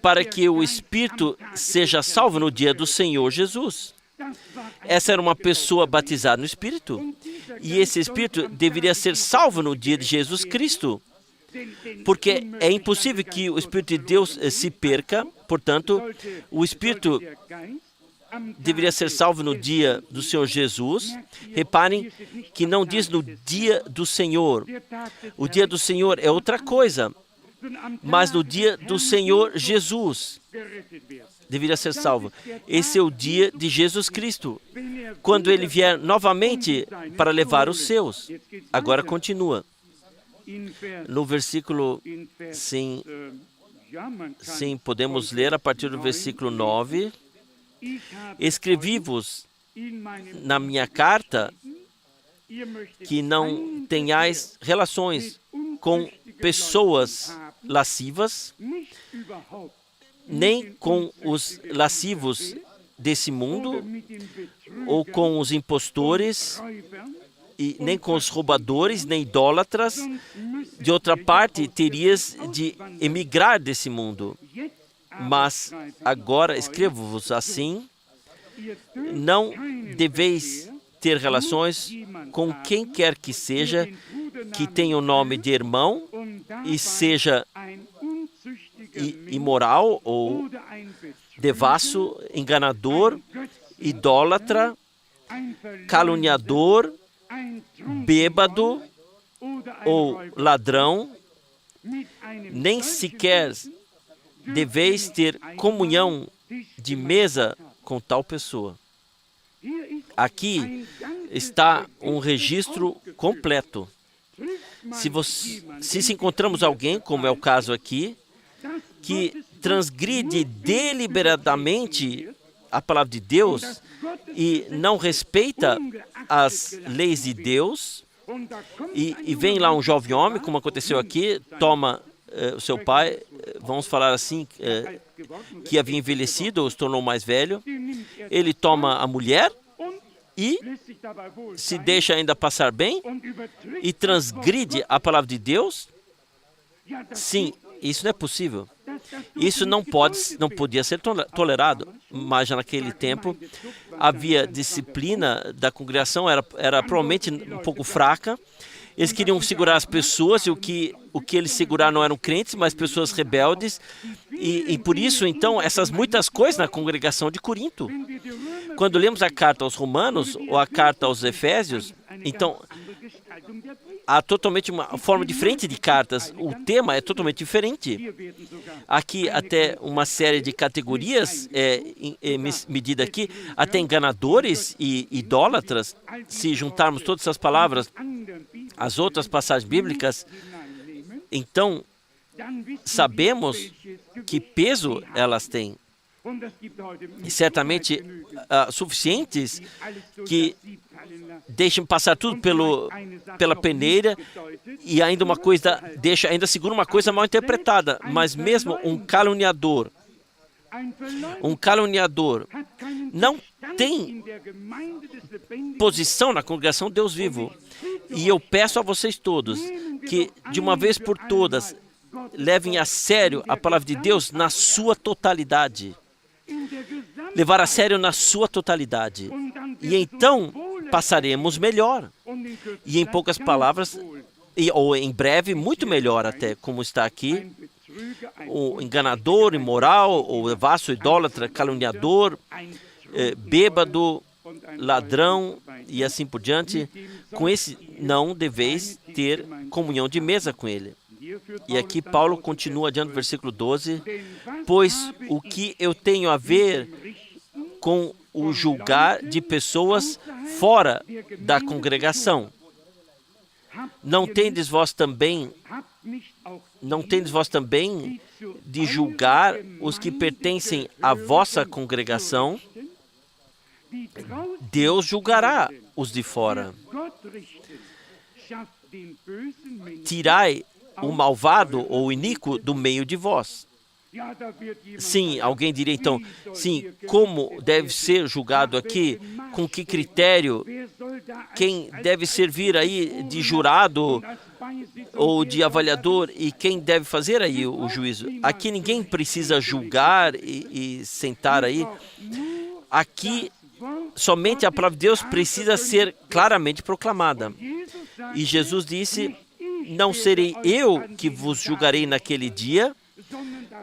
para que o espírito seja salvo no dia do Senhor Jesus. Essa era uma pessoa batizada no Espírito, e esse Espírito deveria ser salvo no dia de Jesus Cristo, porque é impossível que o Espírito de Deus se perca. Portanto, o Espírito deveria ser salvo no dia do Senhor Jesus. Reparem que não diz no dia do Senhor. O dia do Senhor é outra coisa, mas no dia do Senhor Jesus deveria ser salvo. Esse é o dia de Jesus Cristo, quando Ele vier novamente para levar os seus. Agora continua. No versículo, sim, podemos ler a partir do versículo 9. Escrevi-vos na minha carta que não tenhais relações com pessoas lascivas, nem com os lascivos desse mundo, ou com os impostores, e nem com os roubadores, nem idólatras. De outra parte, terias de emigrar desse mundo. Mas agora escrevo-vos assim, não deveis ter relações com quem quer que seja que tenha o nome de irmão e seja imoral ou devasso, enganador, idólatra, caluniador, bêbado ou ladrão. Nem sequer deveis ter comunhão de mesa com tal pessoa. Aqui está um registro completo. Se encontramos alguém, como é o caso aqui, que transgride deliberadamente a palavra de Deus e não respeita as leis de Deus, e vem lá um jovem homem, como aconteceu aqui, toma o seu pai, vamos falar assim, que havia envelhecido ou se tornou mais velho, ele toma a mulher e se deixa ainda passar bem e transgride a palavra de Deus. Sim, isso não é possível. Isso não podia ser tolerado, mas já naquele tempo havia disciplina da congregação, era provavelmente um pouco fraca. Eles queriam segurar as pessoas, e o que eles seguraram não eram crentes, mas pessoas rebeldes. E por isso, então, essas muitas coisas na congregação de Corinto. Quando lemos a carta aos Romanos ou a carta aos Efésios, então, há totalmente uma forma diferente de cartas. O tema é totalmente diferente. Aqui, até uma série de categorias medida aqui, até enganadores e idólatras. Se juntarmos todas essas palavras às outras passagens bíblicas, então sabemos que peso elas têm. E certamente suficientes que deixam passar tudo pela peneira, e ainda uma coisa segura uma coisa mal interpretada. Mas mesmo um caluniador não tem posição na congregação Deus vivo. E eu peço a vocês todos que, de uma vez por todas, levem a sério a palavra de Deus na sua totalidade. Levar a sério na sua totalidade. E então passaremos melhor. E em poucas palavras, ou em breve, muito melhor até, como está aqui. O enganador, imoral, o devasso, idólatra, caluniador, bêbado, ladrão e assim por diante. Com esse não deveis ter comunhão de mesa com ele. E aqui Paulo continua adiante no versículo 12. Pois o que eu tenho a ver com o julgar de pessoas fora da congregação? Não tendes vós também de julgar os que pertencem à vossa congregação? Deus julgará os de fora. Tirai o malvado ou o iníquo do meio de vós. Sim, alguém diria então, sim, como deve ser julgado aqui? Com que critério? Quem deve servir aí de jurado ou de avaliador? E quem deve fazer aí o juízo? Aqui ninguém precisa julgar e sentar aí. Aqui somente a palavra de Deus precisa ser claramente proclamada. E Jesus disse: não serei eu que vos julgarei naquele dia,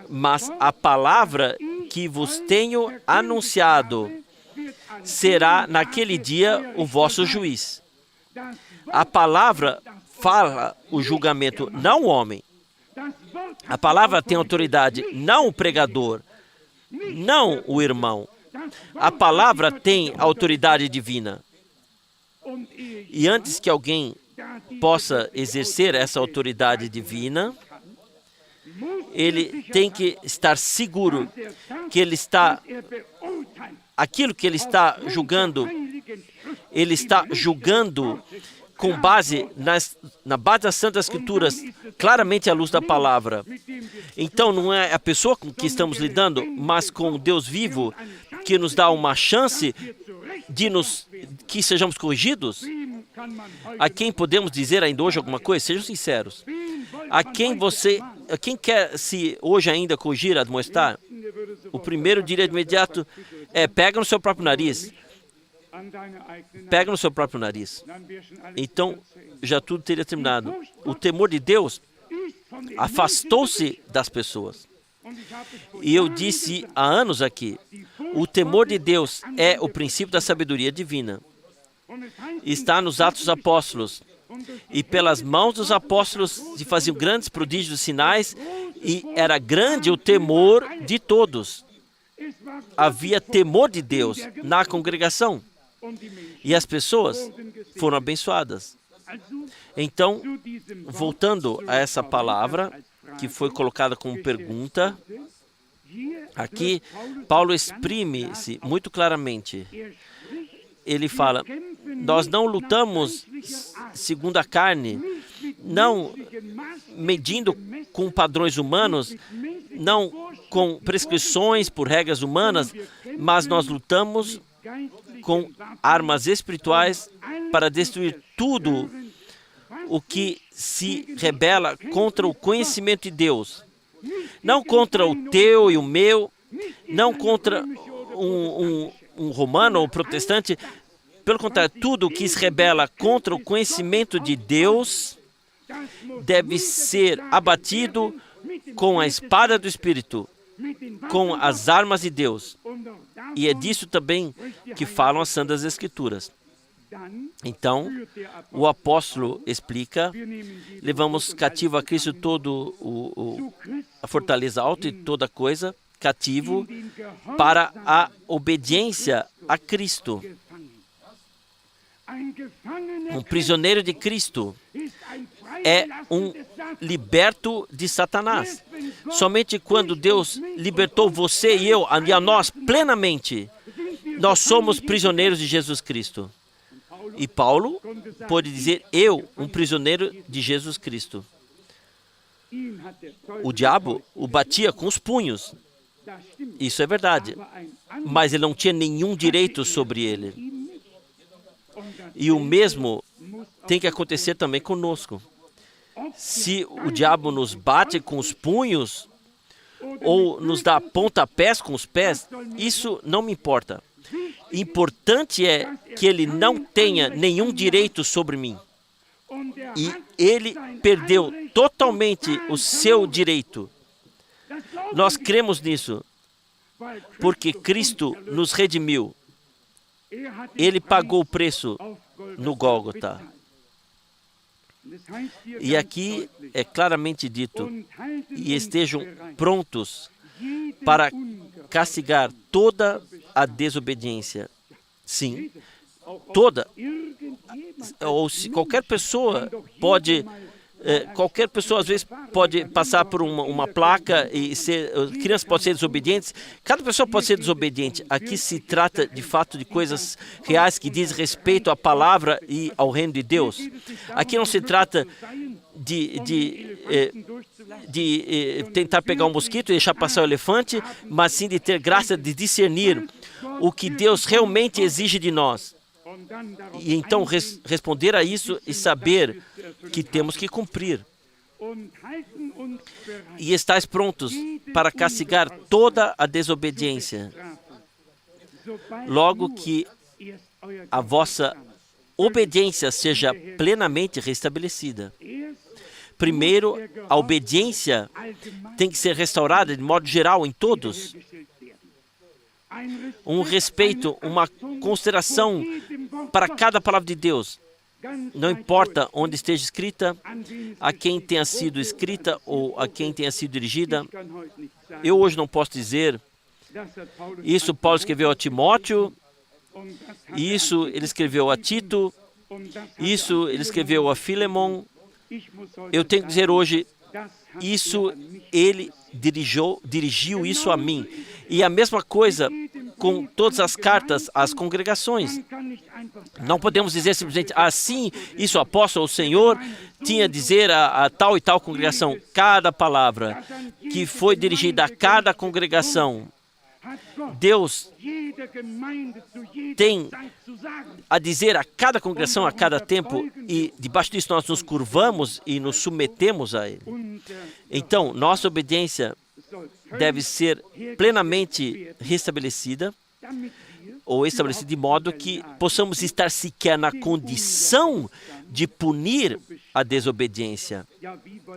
mas a palavra que vos tenho anunciado será naquele dia o vosso juiz. A palavra fala o julgamento, não o homem. A palavra tem autoridade, não o pregador, não o irmão. A palavra tem autoridade divina. E antes que alguém possa exercer essa autoridade divina, ele tem que estar seguro que ele está, aquilo que ele está julgando com base na base das Santas Escrituras, claramente à luz da palavra. Então não é a pessoa com que estamos lidando, mas com o Deus vivo, que nos dá uma chance de que sejamos corrigidos. A quem podemos dizer ainda hoje alguma coisa? Sejam sinceros. A quem quer se hoje ainda corrigir, admoestar? O primeiro diria de imediato: Pega no seu próprio nariz. Pega no seu próprio nariz. Então, já tudo teria terminado. O temor de Deus afastou-se das pessoas. E eu disse há anos aqui, o temor de Deus é o princípio da sabedoria divina. Está nos Atos dos Apóstolos. E pelas mãos dos apóstolos se faziam grandes prodígios e sinais, e era grande o temor de todos. Havia temor de Deus na congregação. E as pessoas foram abençoadas. Então, voltando a essa palavra, que foi colocada como pergunta, aqui Paulo exprime-se muito claramente. Ele fala, nós não lutamos segundo a carne, não medindo com padrões humanos, não com prescrições por regras humanas, mas nós lutamos com armas espirituais para destruir tudo o que se rebela contra o conhecimento de Deus. Não contra o teu e o meu, não contra um romano ou protestante. Pelo contrário, tudo o que se rebela contra o conhecimento de Deus deve ser abatido com a espada do Espírito, com as armas de Deus. E é disso também que falam as Santas Escrituras. Então, o apóstolo explica, levamos cativo a Cristo todo a fortaleza alta e toda coisa, cativo para a obediência a Cristo. Um prisioneiro de Cristo é um liberto de Satanás. Somente quando Deus libertou você e eu, e a nós plenamente, nós somos prisioneiros de Jesus Cristo. E Paulo pode dizer, eu, um prisioneiro de Jesus Cristo. O diabo o batia com os punhos. Isso é verdade. Mas ele não tinha nenhum direito sobre ele. E o mesmo tem que acontecer também conosco. Se o diabo nos bate com os punhos ou nos dá pontapés com os pés, isso não me importa. Importante é que ele não tenha nenhum direito sobre mim. E ele perdeu totalmente o seu direito. Nós cremos nisso, porque Cristo nos redimiu. Ele pagou o preço no Gólgota. E aqui é claramente dito, e estejam prontos para castigar toda a desobediência. Sim, toda. Ou se qualquer pessoa pode... qualquer pessoa, às vezes, pode passar por uma placa e crianças podem ser desobedientes. Cada pessoa pode ser desobediente. Aqui se trata, de fato, de coisas reais que dizem respeito à palavra e ao reino de Deus. Aqui não se trata de tentar pegar um mosquito e deixar passar o elefante, mas sim de ter graça de discernir o que Deus realmente exige de nós. E então responder a isso e saber que temos que cumprir. E estáis prontos para castigar toda a desobediência. Logo que a vossa obediência seja plenamente restabelecida. Primeiro, a obediência tem que ser restaurada de modo geral em todos. Um respeito, uma consideração para cada palavra de Deus. Não importa onde esteja escrita, a quem tenha sido escrita ou a quem tenha sido dirigida. Eu hoje não posso dizer, isso Paulo escreveu a Timóteo, isso ele escreveu a Tito, isso ele escreveu a Filemon. Eu tenho que dizer hoje, isso ele dirigiu isso a mim. E a mesma coisa com todas as cartas às congregações. Não podemos dizer simplesmente assim, isso o apóstolo, o Senhor tinha a dizer a tal e tal congregação. Cada palavra que foi dirigida a cada congregação, Deus tem a dizer a cada congregação, a cada tempo, e debaixo disso nós nos curvamos e nos submetemos a Ele. Então, nossa obediência deve ser plenamente restabelecida. ou estabelecido de modo que possamos estar sequer na condição de punir a desobediência.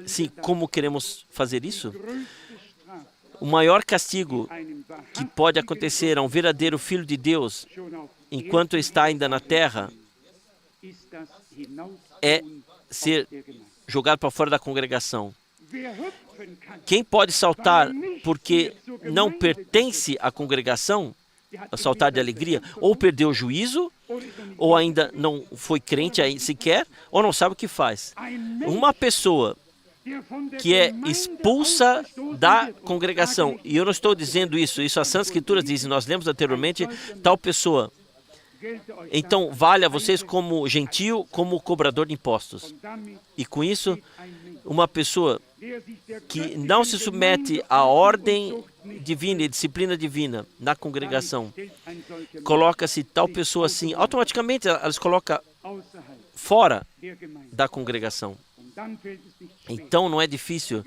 Sim, como queremos fazer isso? O maior castigo que pode acontecer a um verdadeiro filho de Deus, enquanto está ainda na terra, é ser jogado para fora da congregação. Quem pode saltar porque não pertence à congregação, saltar de alegria, ou perdeu o juízo, ou ainda não foi crente sequer, ou não sabe o que faz. Uma pessoa que é expulsa da congregação, e eu não estou dizendo isso as Santas Escrituras dizem, nós lemos anteriormente, tal pessoa, então vale a vocês como gentio, como cobrador de impostos. E com isso, uma pessoa que não se submete à ordem divina e disciplina divina na congregação, coloca-se tal pessoa assim, automaticamente ela se coloca fora da congregação. Então não é difícil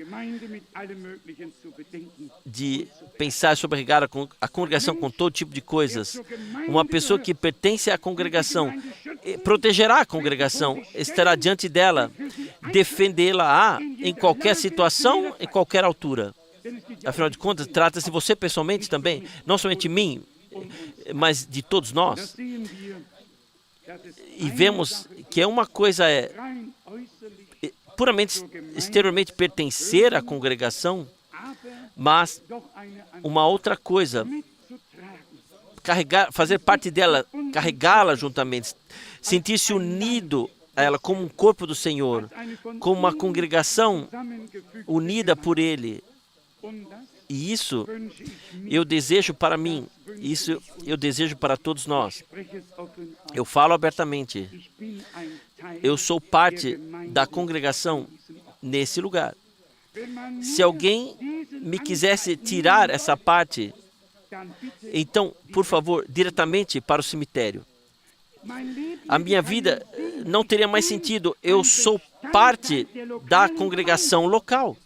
de pensar sobre a congregação com todo tipo de coisas. Uma pessoa que pertence à congregação protegerá a congregação, estará diante dela, defendê-la em qualquer situação, em qualquer altura. Afinal de contas, trata-se de você pessoalmente também, não somente de mim, mas de todos nós. E vemos que uma coisa é puramente exteriormente pertencer à congregação, mas uma outra coisa, fazer parte dela, carregá-la juntamente, sentir-se unido a ela como um corpo do Senhor, como uma congregação unida por Ele. E isso eu desejo para mim, isso eu desejo para todos nós. Eu falo abertamente. Eu sou parte da congregação nesse lugar. Se alguém me quisesse tirar essa parte, então, por favor, diretamente para o cemitério. A minha vida não teria mais sentido. Eu sou parte da congregação local.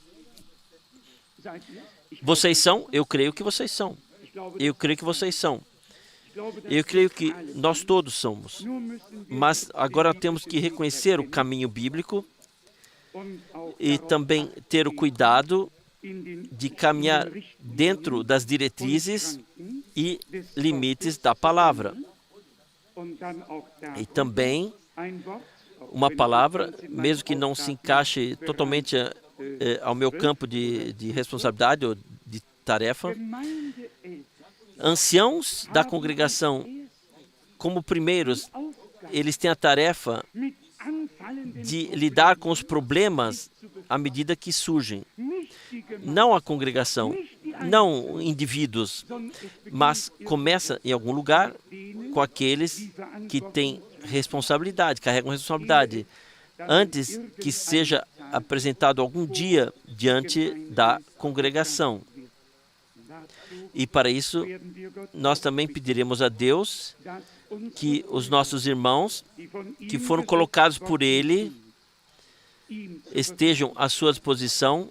Vocês são? Eu creio que vocês são. Eu creio que vocês são. Eu creio que nós todos somos. Mas agora temos que reconhecer o caminho bíblico e também ter o cuidado de caminhar dentro das diretrizes e limites da palavra. E também uma palavra, mesmo que não se encaixe totalmente ao meu campo de responsabilidade ou de tarefa, anciãos da congregação, como primeiros, eles têm a tarefa de lidar com os problemas à medida que surgem. Não a congregação, não indivíduos, mas começa em algum lugar com aqueles que têm responsabilidade, carregam responsabilidade, antes que seja apresentado algum dia diante da congregação. E para isso, nós também pediremos a Deus que os nossos irmãos, que foram colocados por Ele, estejam à sua disposição,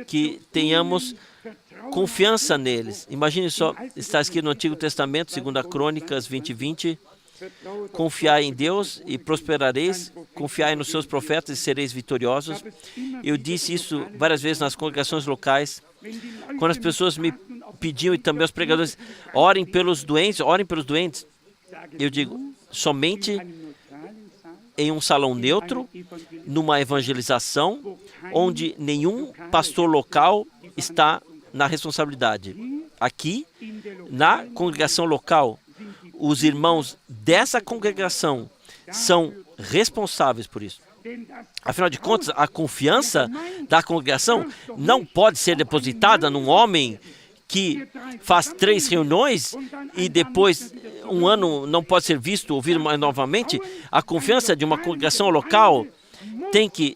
que tenhamos confiança neles. Imagine só, está escrito no Antigo Testamento, 2 Crônicas 20:20, confiai em Deus e prosperareis, confiai nos seus profetas e sereis vitoriosos. Eu disse isso várias vezes nas congregações locais, quando as pessoas me pediam, e também os pregadores, orem pelos doentes, eu digo, somente em um salão neutro, numa evangelização, onde nenhum pastor local está na responsabilidade. Aqui, na congregação local, os irmãos dessa congregação são responsáveis por isso. Afinal de contas, a confiança da congregação não pode ser depositada num homem que faz 3 reuniões e depois um ano não pode ser visto, ouvido mais novamente. A confiança de uma congregação local tem que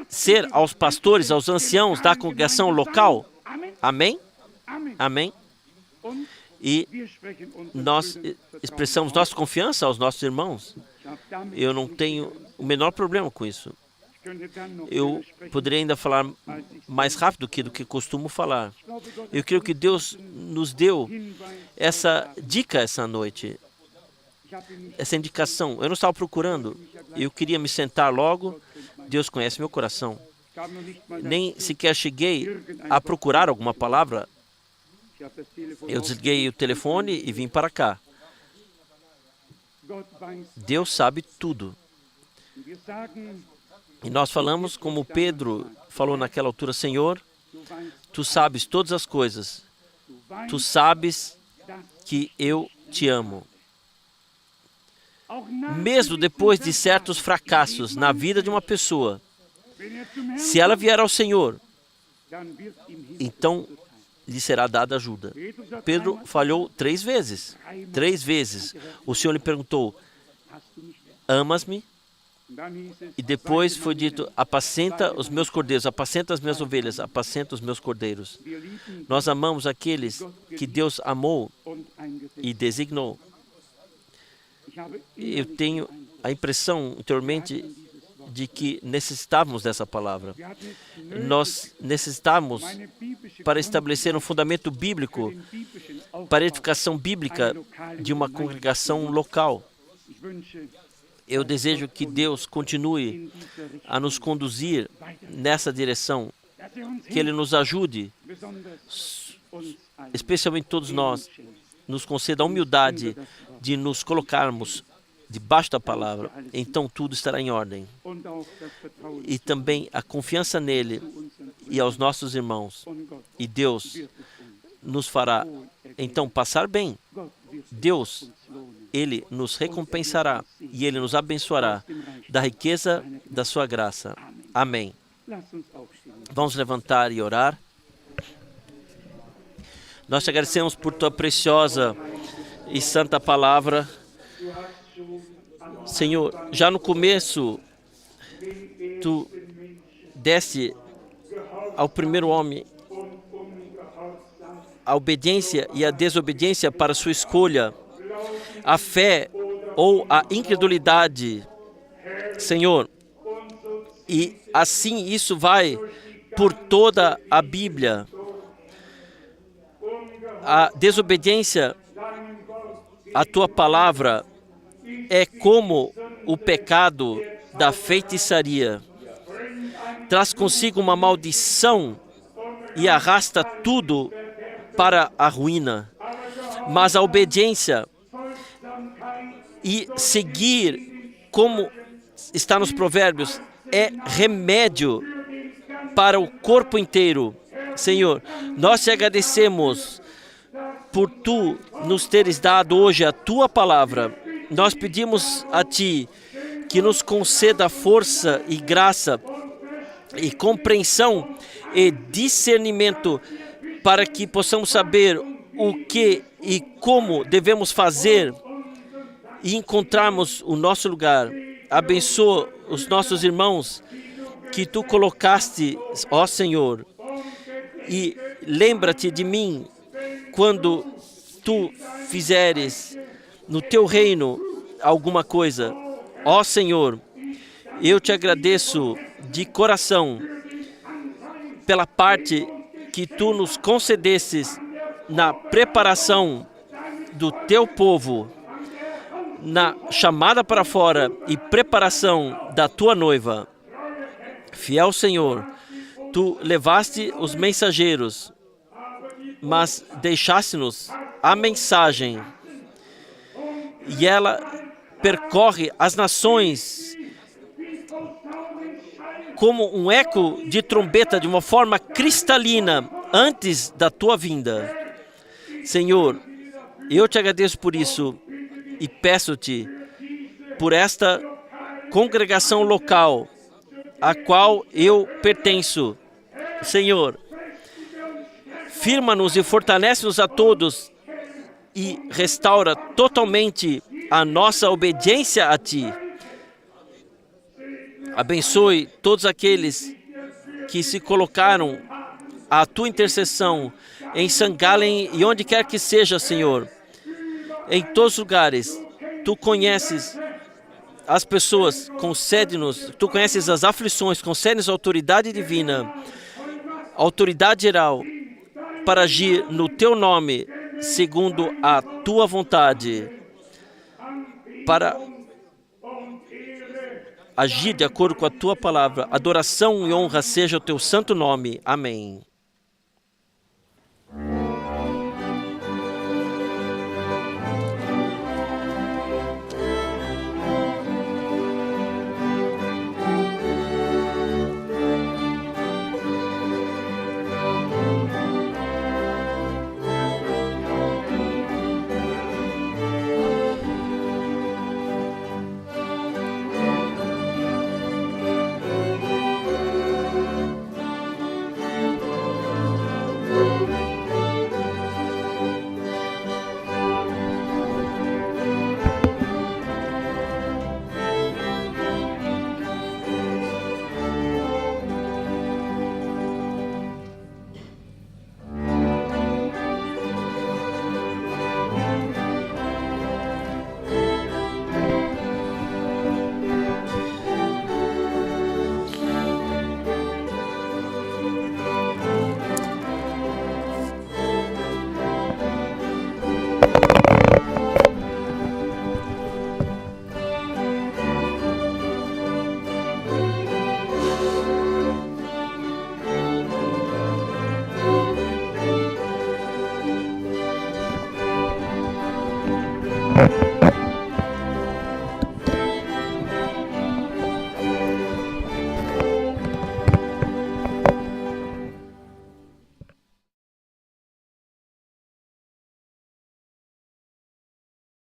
ser aos pastores, aos anciãos da congregação local. Amém? Amém? E nós expressamos nossa confiança aos nossos irmãos. Eu não tenho o menor problema com isso. Eu poderia ainda falar mais rápido do que costumo falar. Eu creio que Deus nos deu essa dica essa noite, essa indicação. Eu não estava procurando, eu queria me sentar logo. Deus conhece meu coração. Nem sequer cheguei a procurar alguma palavra. Eu desliguei o telefone e vim para cá. Deus sabe tudo. E nós falamos como Pedro falou naquela altura: Senhor, Tu sabes todas as coisas. Tu sabes que eu te amo. Mesmo depois de certos fracassos na vida de uma pessoa, se ela vier ao Senhor, então lhe será dada ajuda. Pedro falhou 3 vezes. 3 vezes. O Senhor lhe perguntou: amas-me? E depois foi dito: apacenta os meus cordeiros, apacenta as minhas ovelhas, apacenta os meus cordeiros. Nós amamos aqueles que Deus amou e designou. Eu tenho a impressão, interiormente, de que necessitávamos dessa palavra. Nós necessitamos, para estabelecer um fundamento bíblico, para a edificação bíblica de uma congregação local. Eu desejo que Deus continue a nos conduzir nessa direção, que Ele nos ajude, especialmente todos nós, nos conceda a humildade de nos colocarmos debaixo da palavra, então tudo estará em ordem. E também a confiança nele e aos nossos irmãos. E Deus nos fará, então, passar bem. Deus, Ele nos recompensará e Ele nos abençoará da riqueza da sua graça. Amém. Vamos levantar e orar. Nós te agradecemos por tua preciosa e santa palavra. Senhor, já no começo, Tu deste ao primeiro homem a obediência e a desobediência para sua escolha, a fé ou a incredulidade, Senhor. E assim isso vai por toda a Bíblia. A desobediência à Tua palavra é como o pecado da feitiçaria. Traz consigo uma maldição e arrasta tudo para a ruína. Mas a obediência e seguir, como está nos Provérbios, é remédio para o corpo inteiro. Senhor, nós te agradecemos por Tu nos teres dado hoje a Tua palavra. Nós pedimos a Ti que nos conceda força e graça e compreensão e discernimento para que possamos saber o que e como devemos fazer e encontrarmos o nosso lugar. Abençoa os nossos irmãos que Tu colocaste, ó Senhor, e lembra-te de mim quando Tu fizeres no Teu reino alguma coisa. Ó Senhor, eu Te agradeço de coração pela parte que Tu nos concedesses na preparação do Teu povo, na chamada para fora e preparação da Tua noiva. Fiel Senhor, Tu levaste os mensageiros, mas deixaste-nos a mensagem, e ela percorre as nações como um eco de trombeta de uma forma cristalina antes da Tua vinda. Senhor, eu Te agradeço por isso e peço-Te por esta congregação local a qual eu pertenço. Senhor, firma-nos e fortalece-nos a todos e restaura totalmente a nossa obediência a Ti. Abençoe todos aqueles que se colocaram à Tua intercessão em St. Gallen e onde quer que seja, Senhor. Em todos os lugares, Tu conheces as pessoas, concede-nos, Tu conheces as aflições, concede-nos autoridade divina, autoridade geral, para agir no Teu nome segundo a tua vontade, para agir de acordo com a tua palavra. Adoração e honra seja o teu santo nome. Amém.